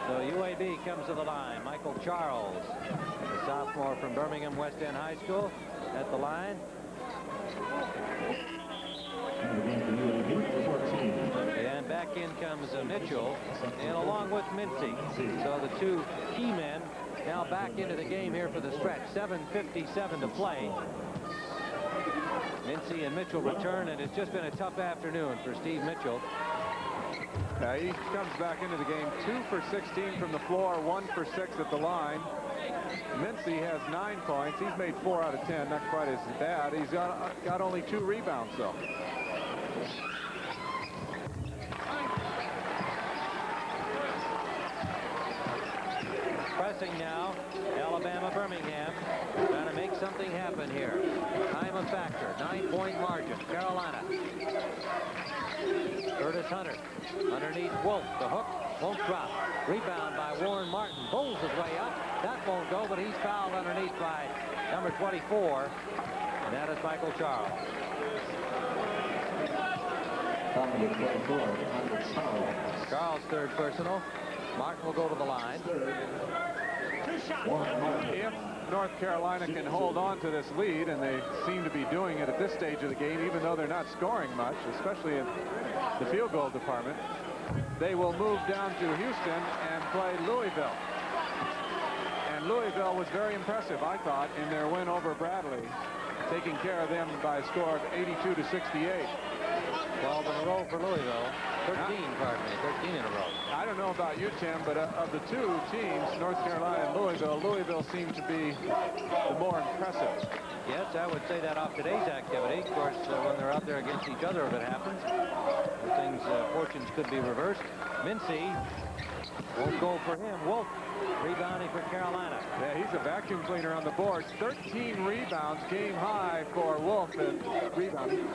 So UAB comes to the line. Michael Charles, the sophomore from Birmingham West End High School, at the line. And back in comes Mitchell, and along with Mincy. So the 2 key men now back into the game here for the stretch. 7:57 to play. Mincy and Mitchell return, and it's just been a tough afternoon for Steve Mitchell. He comes back into the game 2 for 16 from the floor, 1 for 6 at the line. Mincy has 9 points. He's made 4 out of 10. Not quite as bad. He's got only 2 rebounds, though. Pressing now, Alabama Birmingham trying to make something happen here. Time a factor, 9-point margin. Carolina. Curtis Hunter underneath Wolf. The hook won't drop. Rebound by Warren Martin. Pulls his way up. That won't go, but he's fouled underneath by number 24, and that is Michael Charles. Charles' 3rd personal. Martin will go to the line. If North Carolina can hold on to this lead, and they seem to be doing it at this stage of the game, even though they're not scoring much, especially in the field goal department, they will move down to Houston and play Louisville. And Louisville was very impressive, I thought, in their win over Bradley, taking care of them by a score of 82-68. 12 in a row for Louisville. 13 in a row. I don't know about you, Tim, but of the 2 teams, North Carolina and Louisville seem to be the more impressive. Yes, I would say that off today's activity. Of course, when they're out there against each other, if it happens, fortunes could be reversed. Mincy won't go for him. Wolf rebounding for Carolina. Yeah, he's a vacuum cleaner on the board. 13 rebounds, game high for Wolf at rebounding.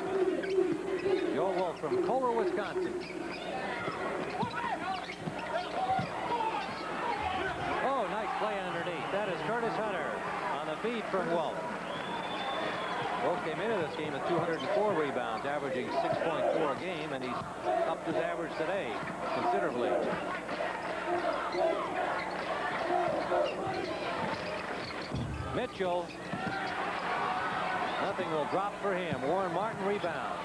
Joe Wolf from Kohler, Wisconsin. Oh, nice play underneath. That is Curtis Hunter on the feed from Wolf. Wolf came into this game with 204 rebounds, averaging 6.4 a game, and he's upped his average today considerably. Mitchell. Nothing will drop for him. Warren Martin rebounds.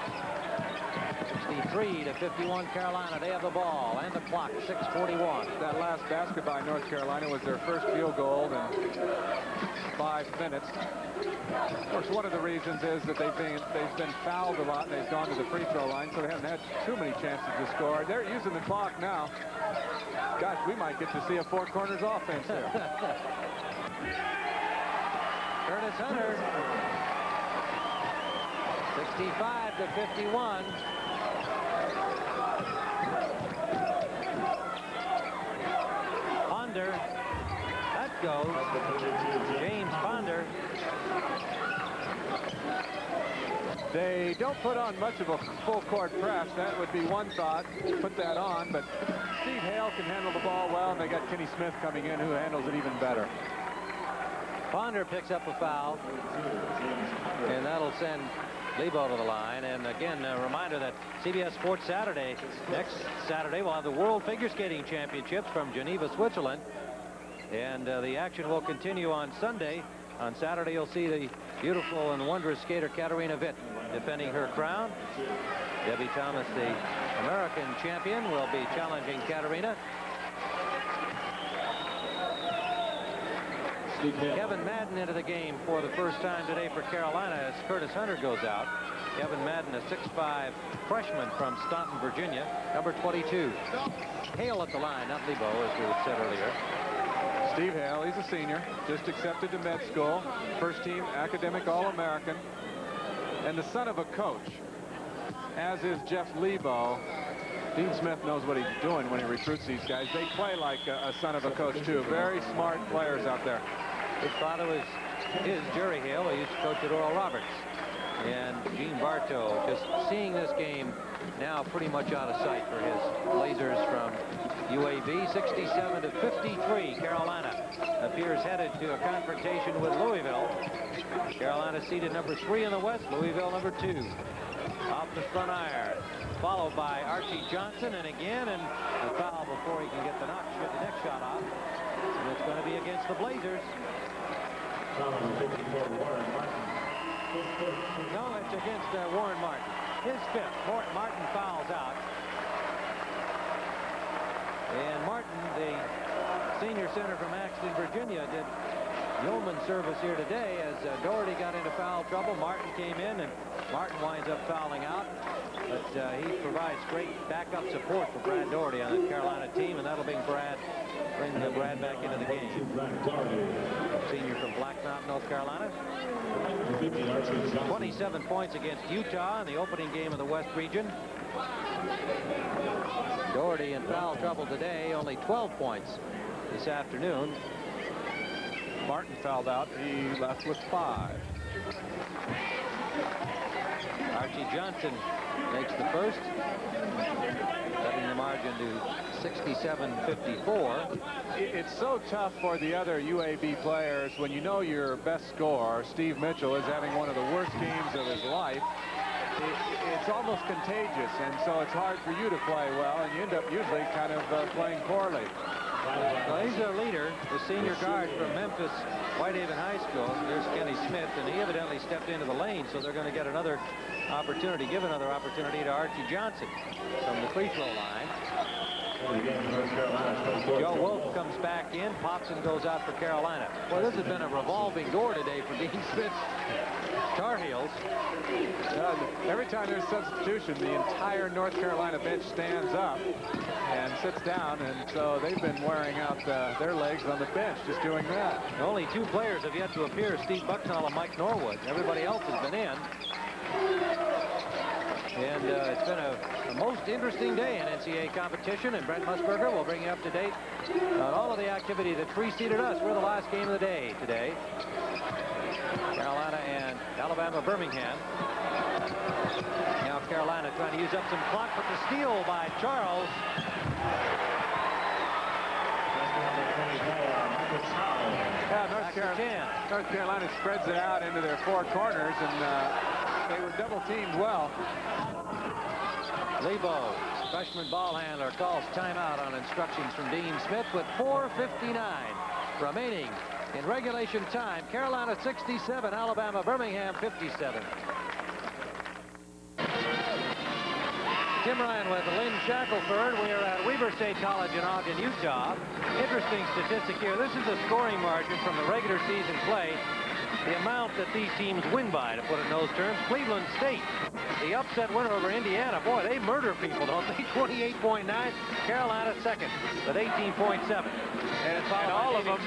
63-51 Carolina. They have the ball and the clock. 6:41. That last basket by North Carolina was their first field goal in 5 minutes. Of course, one of the reasons is that they've been fouled a lot, and they've gone to the free throw line, so they haven't had too many chances to score. They're using the clock now. Gosh, we might get to see a 4 corners offense there. Curtis Hunter. 65-51. Ponder. That goes. James Ponder. They don't put on much of a full court press. That would be one thought. Put that on, but Steve Hale can handle the ball well, and they got Kenny Smith coming in who handles it even better. Ponder picks up a foul, and that'll send Lebo to the line. And again, a reminder that CBS Sports Saturday, next Saturday, we'll have the World Figure Skating Championships from Geneva, Switzerland. And the action will continue on Sunday. On Saturday, you'll see the beautiful and wondrous skater Katarina Witt defending her crown. Debbie Thomas, the American champion, will be challenging Katarina. Kevin Madden into the game for the first time today for Carolina as Curtis Hunter goes out. Kevin Madden, a 6'5" freshman from Staunton, Virginia, number 22. Hale at the line, not Lebo, as we said earlier. Steve Hale, he's a senior, just accepted to med school, first team academic All-American, and the son of a coach, as is Jeff Lebo. Dean Smith knows what he's doing when he recruits these guys. They play like a son of a coach, too. Very smart players out there. His father was Jerry Hale. He used to coach at Oral Roberts. And Gene Bartow, just seeing this game now pretty much out of sight for his Blazers from UAB. 67-53. Carolina appears headed to a confrontation with Louisville. Carolina seeded number 3 in the West. Louisville number 2. Off the front iron, followed by Archie Johnson, and again, and a foul before he can get the next shot off. And it's going to be against the Blazers. No, it's against Warren Martin. His 5th. Martin fouls out. And Martin, the senior center from Axton, Virginia, did yeoman service here today as Doherty got into foul trouble. Martin came in, and Martin winds up fouling out. But he provides great backup support for Brad Doherty on the Carolina team, and that'll bring Brad back into the game. Senior from Black Mountain, North Carolina. 27 points against Utah in the opening game of the West region. Doherty in foul trouble today, only 12 points this afternoon. Martin fouled out. He left with 5. Archie Johnson makes the first, cutting the margin to 67-54. It's so tough for the other UAB players when you know your best scorer, Steve Mitchell, is having one of the worst games of his life. It's almost contagious, and so it's hard for you to play well, and you end up usually kind of playing poorly. Well, he's a leader, the senior guard from Memphis Whitehaven High School. There's Kenny Smith, and he evidently stepped into the lane, so they're going to get another opportunity, give another opportunity to Archie Johnson from the free throw line. Joe Wolf comes back in. Popson goes out for Carolina. Well, this has been a revolving door today for Dean Smith's Tar Heels. Every time there's substitution, the entire North Carolina bench stands up and sits down, and so they've been wearing out their legs on the bench just doing that. Only 2 players have yet to appear, Steve Bucknell and Mike Norwood. Everybody else has been in. And it's been a most interesting day in NCAA competition, and Brent Musburger will bring you up to date on all of the activity that preceded us. We're the last game of the day today. Carolina and Alabama Birmingham. Now Carolina trying to use up some clock, but the steal by Charles. Yeah, North Carolina spreads it out into their 4 corners, and they were double teamed well. Lebo, freshman ball handler, calls timeout on instructions from Dean Smith with 4:59 remaining in regulation time. Carolina 67, Alabama Birmingham 57. Tim Ryan with Lynn Shackelford. We're at Weber State College in Ogden, Utah. Interesting statistic here. This is the scoring margin from the regular season play. The amount that these teams win by, to put it in those terms. Cleveland State, the upset winner over Indiana. Boy, they murder people, don't they? 28.9. Carolina second with 18.7. And all of them,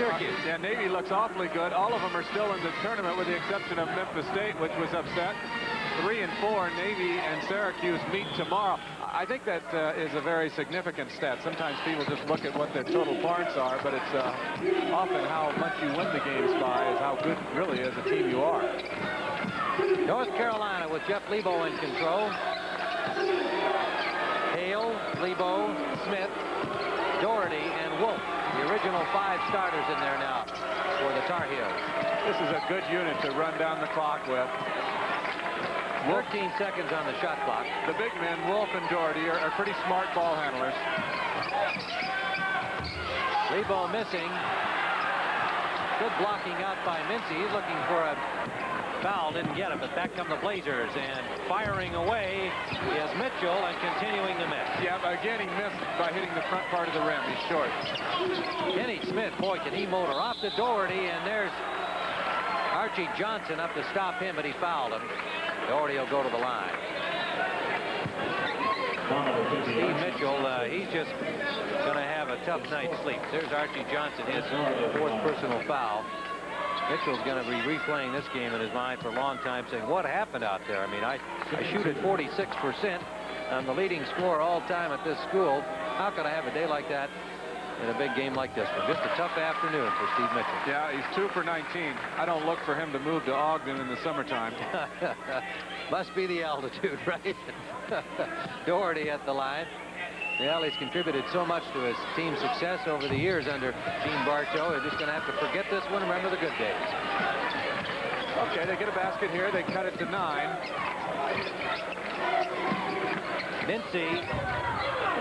yeah, Navy looks awfully good. All of them are still in the tournament with the exception of Memphis State, which was upset. 3 and 4, Navy and Syracuse meet tomorrow. I think that is a very significant stat. Sometimes people just look at what their total points are, but it's often how much you win the games by is how good really as a team you are. North Carolina with Jeff Lebo in control. Hale, Lebo, Smith, Doherty, and Wolf. The original 5 starters in there now. for the Tar Heels. This is a good unit to run down the clock with. 13 seconds on the shot clock. The big men, Wolf and Doherty, are pretty smart ball handlers. Lebo missing. Good blocking out by Mincy. He's looking for a foul, didn't get it, but back come the Blazers, and firing away is Mitchell and continuing to miss. Yeah, again, he missed by hitting the front part of the rim. He's short. Kenny Smith, boy, can he motor off to Doherty, and there's Archie Johnson up to stop him, but he fouled him. Doherty will go to the line. Steve Mitchell, he's just going to have a tough night's sleep. There's Archie Johnson, his fourth personal foul. Mitchell's going to be replaying this game in his mind for a long time, saying, what happened out there? I mean, I shoot at 46%. I'm the leading scorer all time at this school. How could I have a day like that in a big game like this one? Just a tough afternoon for Steve Mitchell. Yeah, he's 2 for 19. I don't look for him to move to Ogden in the summertime. Must be the altitude, right? Doherty at the line. Well, he's contributed so much to his team's success over the years under Gene Bartow. They're just going to have to forget this one and remember the good days. Okay, they get a basket here. They cut it to 9. Mincy,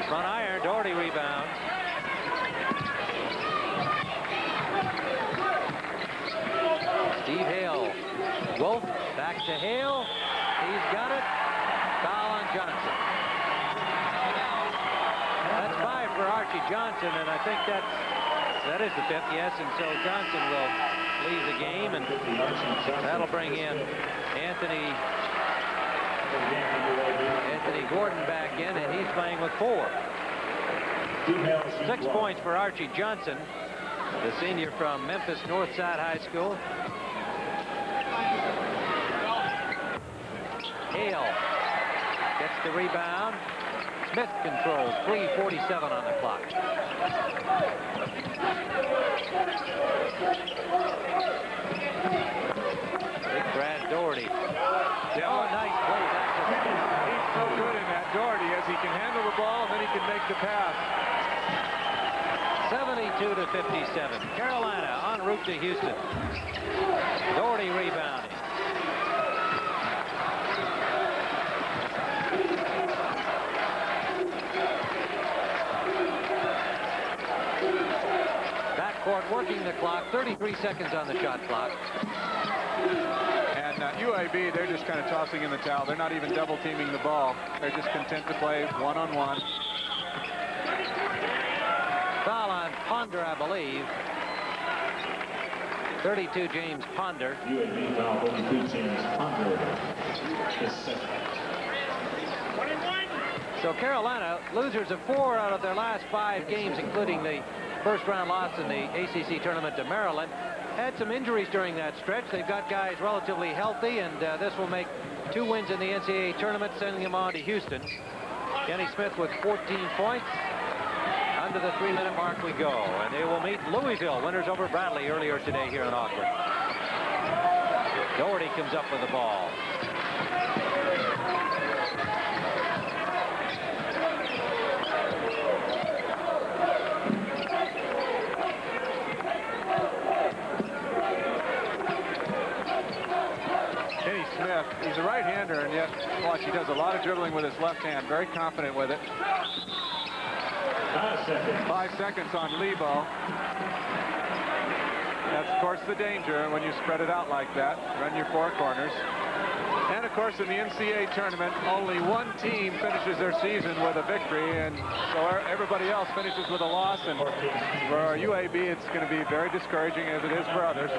front iron. Doherty rebounds. Steve Hale. Wolf back to Hale. He's got it. Foul on Johnson. That's 5 for Archie Johnson, and I think that is the 5th, yes, and so Johnson will leave the game, and that'll bring in Anthony Gordon back in, and he's playing with 4. 6 points for Archie Johnson, the senior from Memphis Northside High School. Hale gets the rebound. Smith controls. 3:47 on the clock. Big Brad Doherty. Yeah, Oh, nice play. He's so good in that, Doherty, as he can handle the ball and then he can make the pass. 72-57. Carolina en route to Houston. Doherty rebounding. Backcourt working the clock. 33 seconds on the shot clock. And UAB, they're just kind of tossing in the towel. They're not even double teaming the ball. They're just content to play one-on-one. Foul on Ponder, I believe. 32, James Ponder. UAB foul 32, James Ponder. His second. So Carolina, losers of 4 out of their last 5 games, including the first-round loss in the ACC tournament to Maryland. Had some injuries during that stretch. They've got guys relatively healthy, and this will make 2 wins in the NCAA tournament, sending them on to Houston. Kenny Smith with 14 points. Under the 3-minute mark we go, and they will meet Louisville, winners over Bradley earlier today here in Auckland. Doherty comes up with the ball. Kenny Smith, he's a right-hander, and yet, watch, he does a lot of dribbling with his left hand, very confident with it. 5 seconds on Lebo. That's, of course, the danger when you spread it out like that. Run your 4 corners. And, of course, in the NCAA tournament, only 1 team finishes their season with a victory, and so everybody else finishes with a loss. And for UAB, it's going to be very discouraging, as it is for others.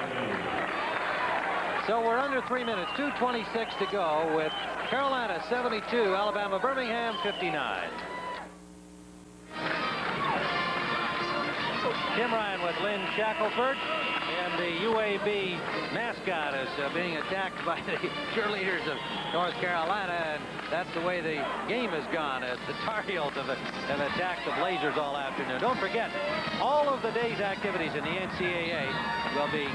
So we're under 3 minutes, 2:26 to go, with Carolina 72, Alabama Birmingham 59. Tim Ryan with Lynn Shackelford, and the UAB mascot is being attacked by the cheerleaders of North Carolina, and that's the way the game has gone, as the Tar Heels have attacked the Blazers all afternoon. Don't forget, all of the day's activities in the NCAA will be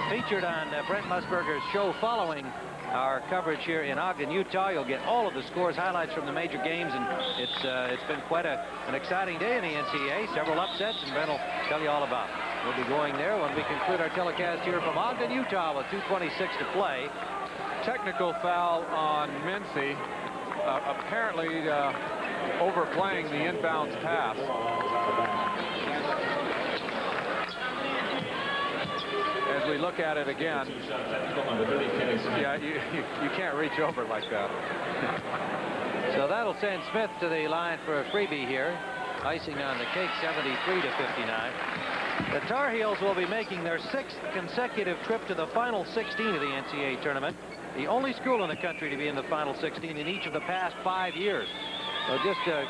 featured on Brent Musburger's show following our coverage here in Ogden, Utah. You'll get all of the scores, highlights from the major games, and it's been quite an exciting day in the NCAA. Several upsets, and Brent will tell you all about it. will be going there when we conclude our telecast here from Ogden, Utah, with 2:26 to play. Technical foul on Mincy, apparently overplaying the inbounds pass. As we look at it again, yeah, you can't reach over like that. So that'll send Smith to the line for a freebie here. Icing on the cake, 73 to 59. The Tar Heels will be making their 6th consecutive trip to the Final 16 of the NCAA tournament. The only school in the country to be in the Final 16 in each of the past 5 years. So just a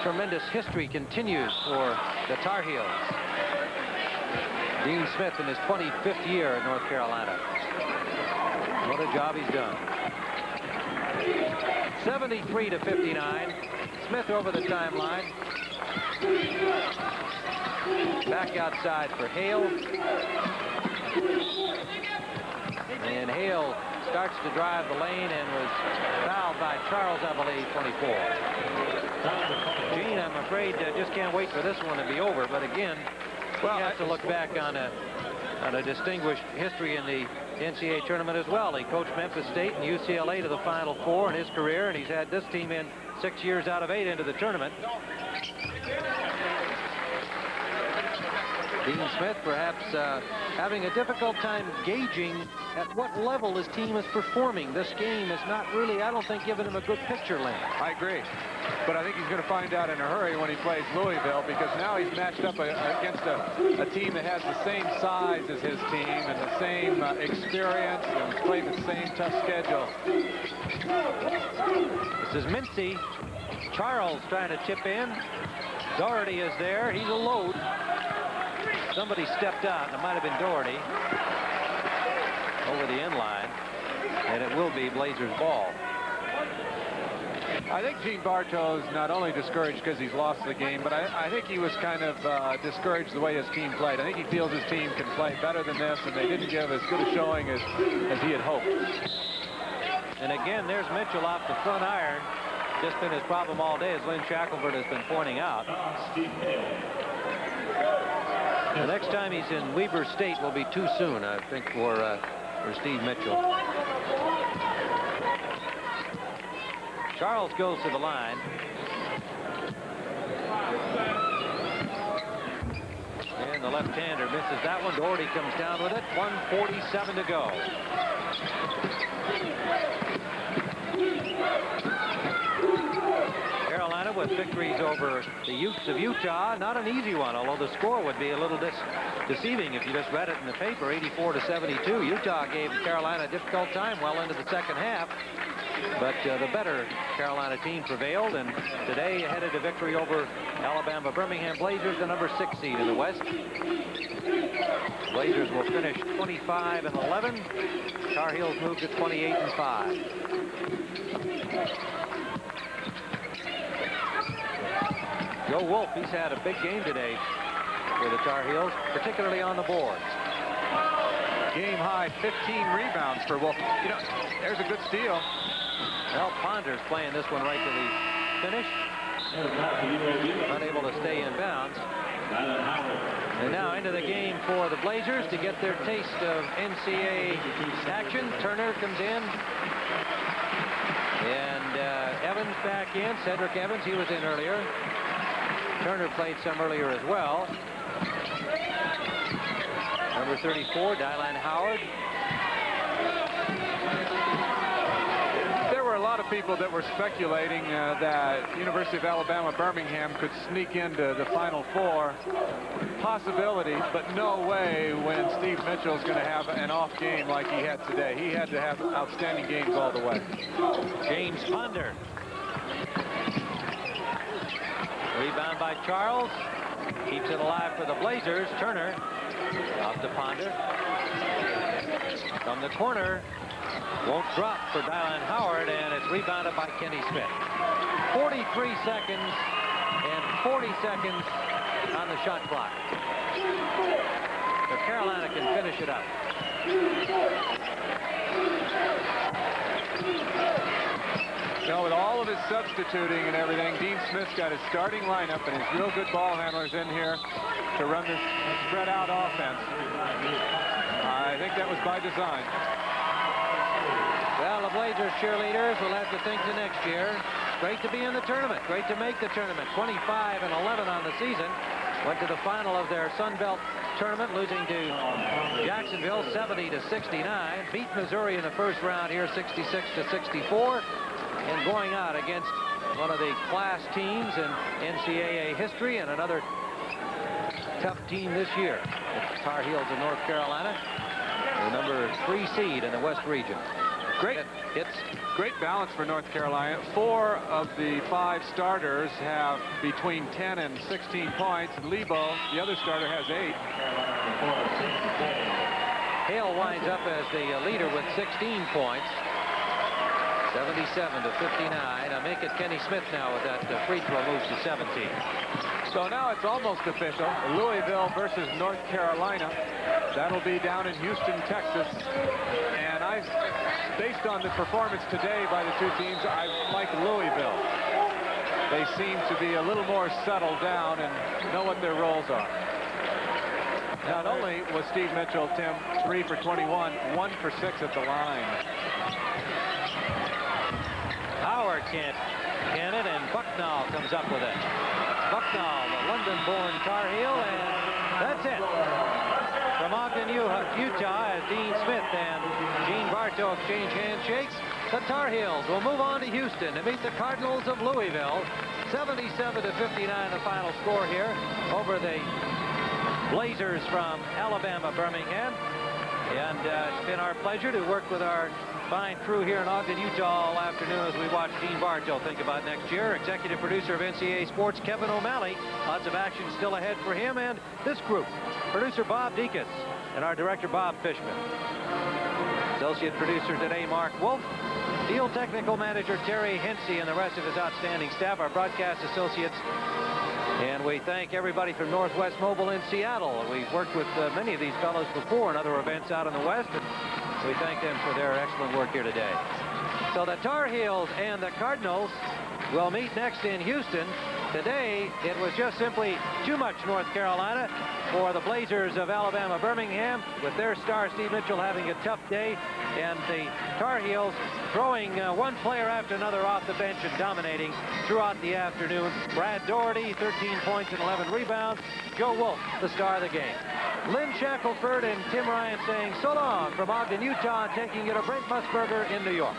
tremendous history continues for the Tar Heels. Dean Smith in his 25th year at North Carolina. What a job he's done. 73 to 59. Smith over the timeline. Back outside for Hale. And Hale starts to drive the lane and was fouled by Charles, I believe, 24. Gene, I'm afraid, just can't wait for this one to be over. But again, well, he has to look back on a distinguished history in the NCAA tournament as well. He coached Memphis State and UCLA to the Final Four in his career, and he's had this team in 6 years out of 8 into the tournament. Dean Smith perhaps having a difficult time gauging at what level his team is performing. This game has not really, I don't think, given him a good picture, Lane. I agree. But I think he's going to find out in a hurry when he plays Louisville, because now he's matched up against a team that has the same size as his team and the same experience and played the same tough schedule. This is Mincy. Charles trying to chip in. Doherty is there. He's a load. Somebody stepped out. It might have been Doherty over the end line, and it will be Blazers ball. I think Gene Bartow's not only discouraged because he's lost the game, but I think he was kind of discouraged the way his team played. I think he feels his team can play better than this, and they didn't give as good a showing as he had hoped. And again, there's Mitchell off the front iron. Just been his problem all day, as Lynn Shackelford has been pointing out. The next time he's in Weber State will be too soon, I think, for Steve Mitchell. Charles goes to the line. And the left-hander misses that one. Doherty comes down with it. 1:47 to go. Carolina with victories over the Utes of Utah. Not an easy one, although the score would be a little deceiving if you just read it in the paper. 84 to 72. Utah gave Carolina a difficult time well into the second half. But the better Carolina team prevailed, and today headed to victory over Alabama Birmingham Blazers, the number 6 seed in the West. Blazers will finish 25-11. Tar Heels move to 28-5. Joe Wolf, he's had a big game today for the Tar Heels, particularly on the boards. Game high 15 rebounds for Wolf. You know, there's a good steal. Well, Ponder's playing this one right to the finish. Unable to stay in bounds. And now into the game for the Blazers to get their taste of NCAA action. Turner comes in. And Evans back in. Cedric Evans, he was in earlier. Turner played some earlier as well. Number 34, Dylan Howard. There were a lot of people that were speculating that University of Alabama Birmingham could sneak into the Final Four. Possibility, but no way when Steve Mitchell's going to have an off game like he had today. He had to have outstanding games all the way. James Ponder. Rebound by Charles. Keeps it alive for the Blazers. Turner up to Ponder. From the corner. Won't drop for Dylan Howard, and it's rebounded by Kenny Smith. 43 seconds and 40 seconds on the shot clock. So Carolina can finish it up. know, with all of his substituting and everything, Dean Smith's got his starting lineup and his real good ball handlers in here to run this spread-out offense. I think that was by design. Well, the Blazers cheerleaders will have to think to next year. Great to be in the tournament. Great to make the tournament. 25-11 on the season. Went to the final of their Sun Belt tournament, losing to Jacksonville 70-69. Beat Missouri in the first round here 66-64. And going out against one of the class teams in NCAA history and another tough team this year. The Tar Heels of North Carolina, the number 3 seed in the West region. Great balance for North Carolina. 4 of the 5 starters have between 10 and 16 points. And Lebo, the other starter, has 8. Hale winds up as the leader with 16 points. 77-59. Now make it Kenny Smith now with that free throw moves to 17. So now it's almost official. Louisville versus North Carolina. That'll be down in Houston, Texas. And based on the performance today by the two teams, I like Louisville. They seem to be a little more settled down and know what their roles are. Not only was Steve Mitchell, Tim, 3 for 21, 1 for 6 at the line. Howard can't can it, and Bucknall comes up with it. Bucknall, the London-born Tar Heel, and that's it. From Ogden, Utah, as Dean Smith and Gene Bartow exchange handshakes, the Tar Heels will move on to Houston to meet the Cardinals of Louisville. 77-59 the final score here over the Blazers from Alabama, Birmingham. And it's been our pleasure to work with our fine crew here in Ogden, Utah all afternoon as we watch Gene Bartow think about next year. Executive producer of NCAA Sports, Kevin O'Malley. Lots of action still ahead for him and this group. Producer Bob Deacon and our director Bob Fishman. Associate producer today, Mark Wolf. Field technical manager Terry Hensey and the rest of his outstanding staff, our broadcast associates. And we thank everybody from Northwest Mobile in Seattle. We've worked with many of these fellows before in other events out in the West, and we thank them for their excellent work here today. So the Tar Heels and the Cardinals will meet next in Houston. Today, it was just simply too much North Carolina for the Blazers of Alabama, Birmingham, with their star Steve Mitchell having a tough day, and the Tar Heels throwing one player after another off the bench and dominating throughout the afternoon. Brad Doherty, 13 points and 11 rebounds. Joe Wolf, the star of the game. Lynn Shackelford and Tim Ryan saying so long from Ogden, Utah, and taking it to Brent Musburger in New York.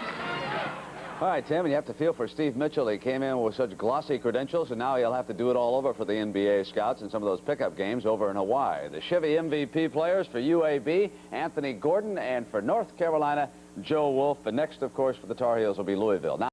All right, Tim, and you have to feel for Steve Mitchell. He came in with such glossy credentials, and now he'll have to do it all over for the NBA scouts in some of those pickup games over in Hawaii. The Chevy MVP players for UAB, Anthony Gordon, and for North Carolina, Joe Wolf. And next, of course, for the Tar Heels will be Louisville. Now